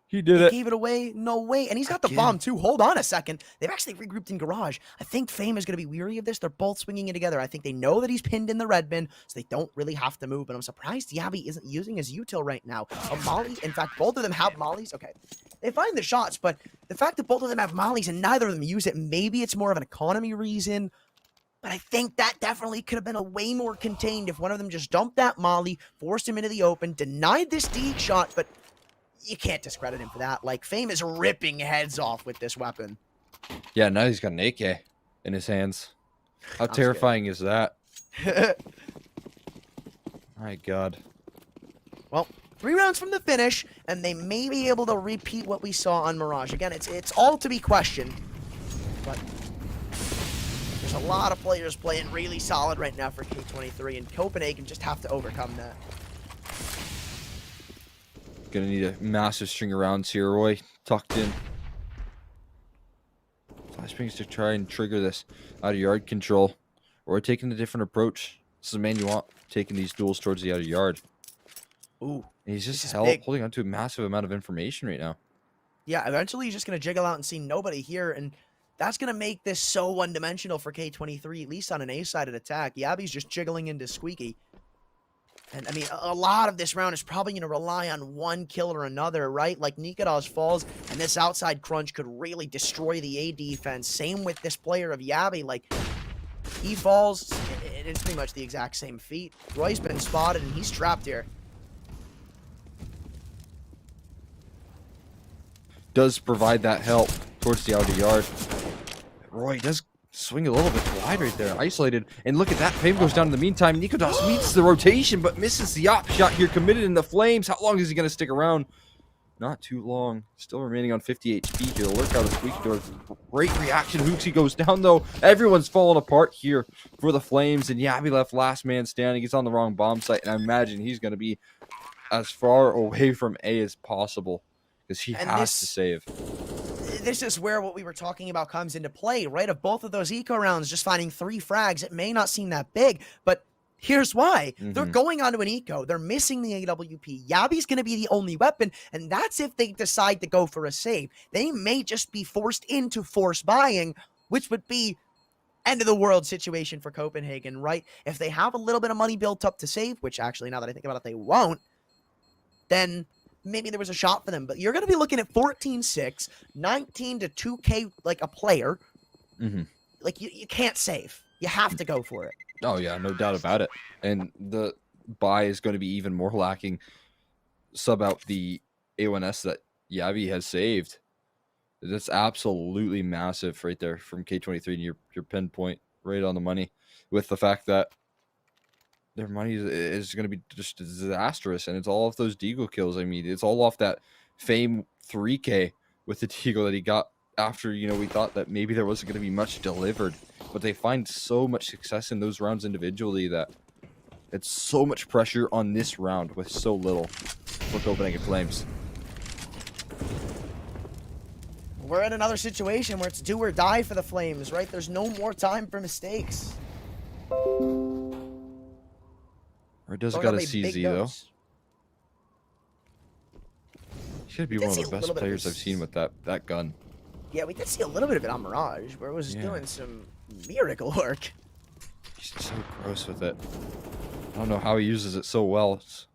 He did it. Gave it away. No way. And he's got the bomb, too. Hold on a second. They've actually regrouped in garage. I think Fame is going to be weary of this. They're both swinging it together. I think they know that he's pinned in the red bin, so they don't really have to move. But I'm surprised Yabby isn't using his util right now. A molly. In fact, both of them have mollies. Okay. They find the shots, but the fact that both of them have mollies and neither of them use it, maybe it's more of an economy reason. But I think that definitely could have been a way more contained if one of them just dumped that molly, forced him into the open, denied this Deeg shot, but you can't discredit him for that. Like, Fame is ripping heads off with this weapon. Yeah, now he's got an AK in his hands. How terrifying is that? My God. Well, 3 rounds from the finish, and they may be able to repeat what we saw on Mirage. Again, it's all to be questioned, but there's There's a lot of players playing really solid right now for K23, and Copenhagen just have to overcome that. Gonna need a massive string of rounds here, Roy. Tucked in. Flashbangs to try and trigger this out of yard control. Or taking a different approach. This is the man you want, taking these duels towards the out of yard. Ooh. And he's just big. holding on to a massive amount of information right now. Yeah, eventually he's just going to jiggle out and see nobody here, and that's going to make this so one-dimensional for K23, at least on an A-sided attack. Yabby's just jiggling into Squeaky. And, I mean, a lot of this round is probably going to rely on one kill or another, right? Like, Dignitas falls, and this outside crunch could really destroy the A defense. Same with this player of Yabby. Like, he falls, and it's pretty much the exact same feat. Roy's been spotted, and he's trapped here. Does provide that help towards the outer yard. Roy does swing a little bit wide right there, isolated. And look at that, Fame goes down in the meantime. Dignitas meets the rotation, but misses the op shot here, committed in the flames. How long is he going to stick around? Not too long. Still remaining on 50 HP here. Lurk out of Squeaky Door. Great reaction. Hooksy goes down, though. Everyone's falling apart here for the Flames. And Yabby left last man standing. He's on the wrong bomb site. And I imagine he's going to be as far away from A as possible, because he has to save. This is where what we were talking about comes into play, right? Of both of those eco rounds, just finding 3 frags, it may not seem that big, but here's why. They're going onto an eco. They're missing the AWP. Yabby's going to be the only weapon, and that's if they decide to go for a save. They may just be forced into force buying, which would be end of the world situation for Copenhagen, right? If they have a little bit of money built up to save, which actually, now that I think about it, they won't, then maybe there was a shot for them. But you're going to be looking at 14-6, 19 to 2K like a player. Like, you can't save. You have to go for it. Oh, yeah, no doubt about it. And the buy is going to be even more lacking. Sub out the A1S that Yabby has saved. That's absolutely massive right there from K23, and your pinpoint right on the money, with the fact that their money is going to be just disastrous, and it's all off those Deagle kills. I mean, it's all off that Fame 3K with the Deagle that he got after, you know, we thought that maybe there wasn't going to be much delivered. But they find so much success in those rounds individually that it's so much pressure on this round with so little for Copenhagen Flames. We're in another situation where it's do or die for the Flames, right? There's no more time for mistakes. Or does got a CZ, though. He should be one of the best players I've seen with that gun. Yeah, we did see a little bit of it on Mirage, where it was doing some miracle work. He's so gross with it. I don't know how he uses it so well. It's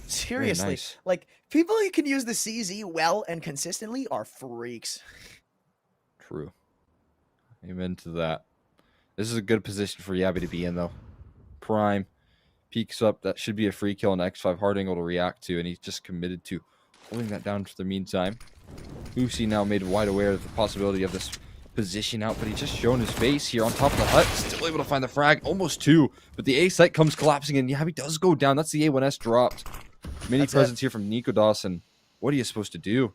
seriously, nice. Like, people who can use the CZ well and consistently are freaks. True. Amen to that. This is a good position for Yabby to be in, though. Prime. Peeks up. That should be a free kill, and X5 hard angle to react to, and he's just committed to holding that down for the meantime. Uzi now made wide aware of the possibility of this position out, but he's just shown his face here on top of the hut. Still able to find the frag. Almost 2, but the A site comes collapsing, and Yabby does go down. That's the A1S dropped. Mini presence here from Nico Dawson. What are you supposed to do?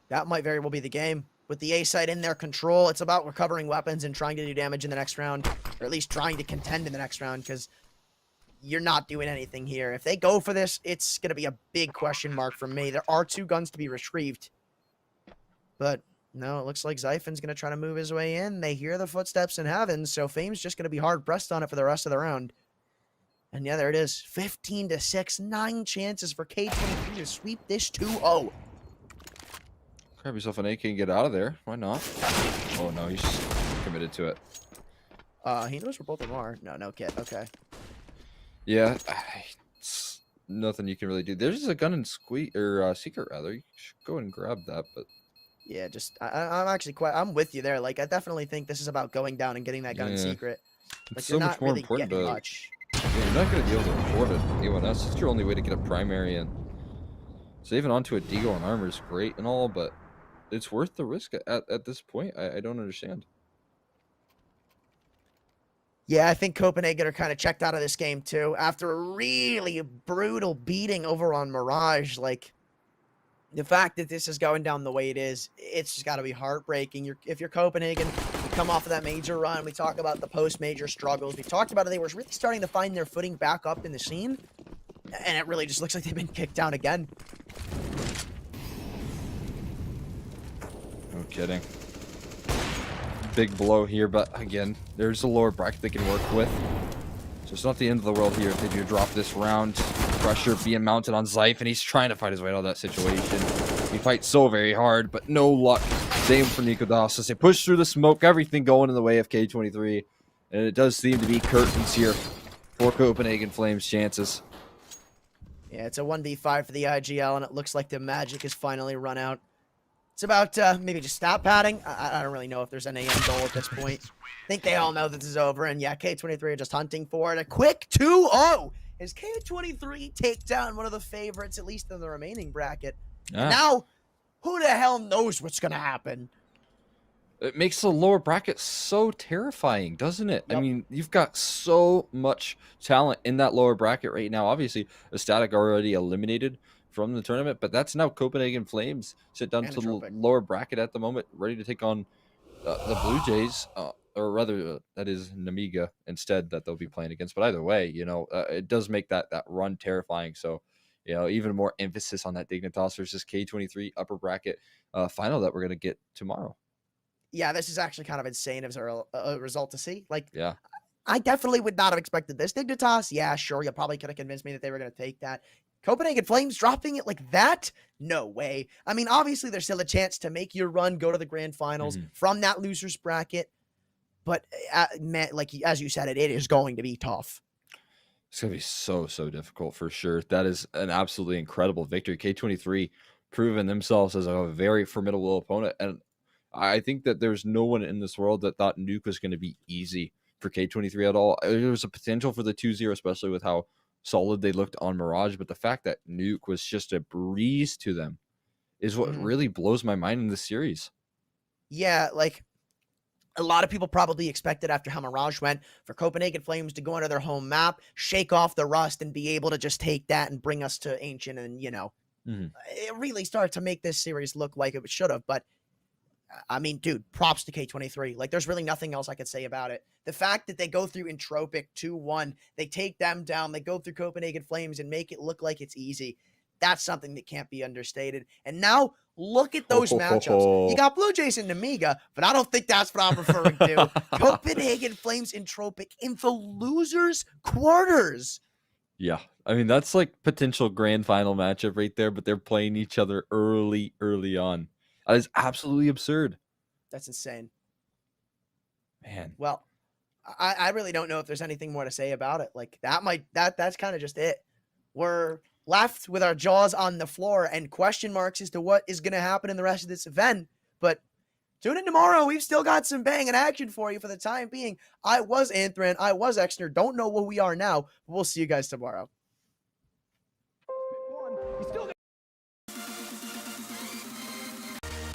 That might very well be the game. With the A site in their control, it's about recovering weapons and trying to do damage in the next round, or at least trying to contend in the next round, because you're not doing anything here. If they go for this, it's going to be a big question mark for me. There are 2 guns to be retrieved. But no, it looks like Zyphon's going to try to move his way in. They hear the footsteps in heaven, so Fame's just going to be hard-pressed on it for the rest of the round. And yeah, there it is. 15-6, 9 chances for K23 to sweep this 2-0. Grab yourself an AK and get out of there. Why not? Oh, no, he's committed to it. He knows where both of them are. No kit. Okay. Yeah, it's nothing you can really do. There's a gun in Secret, rather. You should go and grab that, but... Yeah, just I'm actually I'm with you there. Like, I definitely think this is about going down and getting that gun in secret. Like, it's so much more important to much. Yeah, you're not going to be able to afford it. A1S, it's your only way to get a primary in. Saving onto a Deagle and armor is great and all, but it's worth the risk at this point. I don't understand. Yeah, I think Copenhagen are kind of checked out of this game too. After a really brutal beating over on Mirage, like, the fact that this is going down the way it is, it's just got to be heartbreaking. If you're Copenhagen, come off of that major run. We talk about the post-major struggles. We talked about it. They were really starting to find their footing back up in the scene. And it really just looks like they've been kicked down again. No kidding. Big blow here, but again, there's a lower bracket they can work with. So it's not the end of the world here if they do drop this round. Pressure being mounted on Zyph, and he's trying to fight his way out of that situation. He fights so very hard, but no luck. Same for Dignitas as they push through the smoke, everything going in the way of K23. And it does seem to be curtains here for Copenhagen Flames' chances. Yeah, it's a 1v5 for the IGL, and it looks like the magic has finally run out. It's about maybe just stat padding. I don't really know if there's an AM goal at this point. I think they all know this is over, and yeah, K23 are just hunting for it. A quick 2-0 as K23 take down one of the favorites, at least in the remaining bracket. Yeah. Now, who the hell knows what's going to happen? It makes the lower bracket so terrifying, doesn't it? Yep. I mean, you've got so much talent in that lower bracket right now. Obviously, Static already eliminated from the tournament, but that's now Copenhagen Flames sit down to the lower bracket at the moment, ready to take on the Blue Jays, or rather, that is Namiga instead that they'll be playing against. But either way, you know, it does make that run terrifying. So, you know, even more emphasis on that Dignitas versus K23 upper bracket final that we're going to get tomorrow. Yeah, this is actually kind of insane as a result to see. Like, yeah, I definitely would not have expected this. Dignitas, yeah, sure, you probably could have convinced me that they were going to take that. Copenhagen Flames dropping it like that? No way. I mean, obviously, there's still a chance to make your run, go to the grand finals from that loser's bracket. But, man, like, as you said, it is going to be tough. It's going to be so difficult for sure. That is an absolutely incredible victory. K23 proving themselves as a very formidable opponent. And I think that there's no one in this world that thought Nuke was going to be easy for K23 at all. There was a potential for the 2-0, especially with how solid they looked on Mirage. But the fact that Nuke was just a breeze to them is what really blows my mind in this series. Yeah, like, a lot of people probably expected after how Mirage went for Copenhagen Flames to go into their home map, shake off the rust, and be able to just take that and bring us to Ancient and, you know, it really started to make this series look like it should have. But, I mean, dude, props to K23. Like, there's really nothing else I could say about it. The fact that they go through Entropic 2-1, they take them down, they go through Copenhagen Flames and make it look like it's easy. That's something that can't be understated. And now, look at those matchups. You got Blue Jays and Namiga, but I don't think that's what I'm referring to. Copenhagen Flames Entropic in the losers' quarters. Yeah, I mean, that's like potential grand final matchup right there, but they're playing each other early on. That is absolutely absurd. That's insane. Man. Well, I really don't know if there's anything more to say about it. Like, that's kind of just it. We're left with our jaws on the floor and question marks as to what is going to happen in the rest of this event. But tune in tomorrow. We've still got some banging action for you for the time being. I was Anthran. I was Exner. Don't know what we are now. We'll see you guys tomorrow.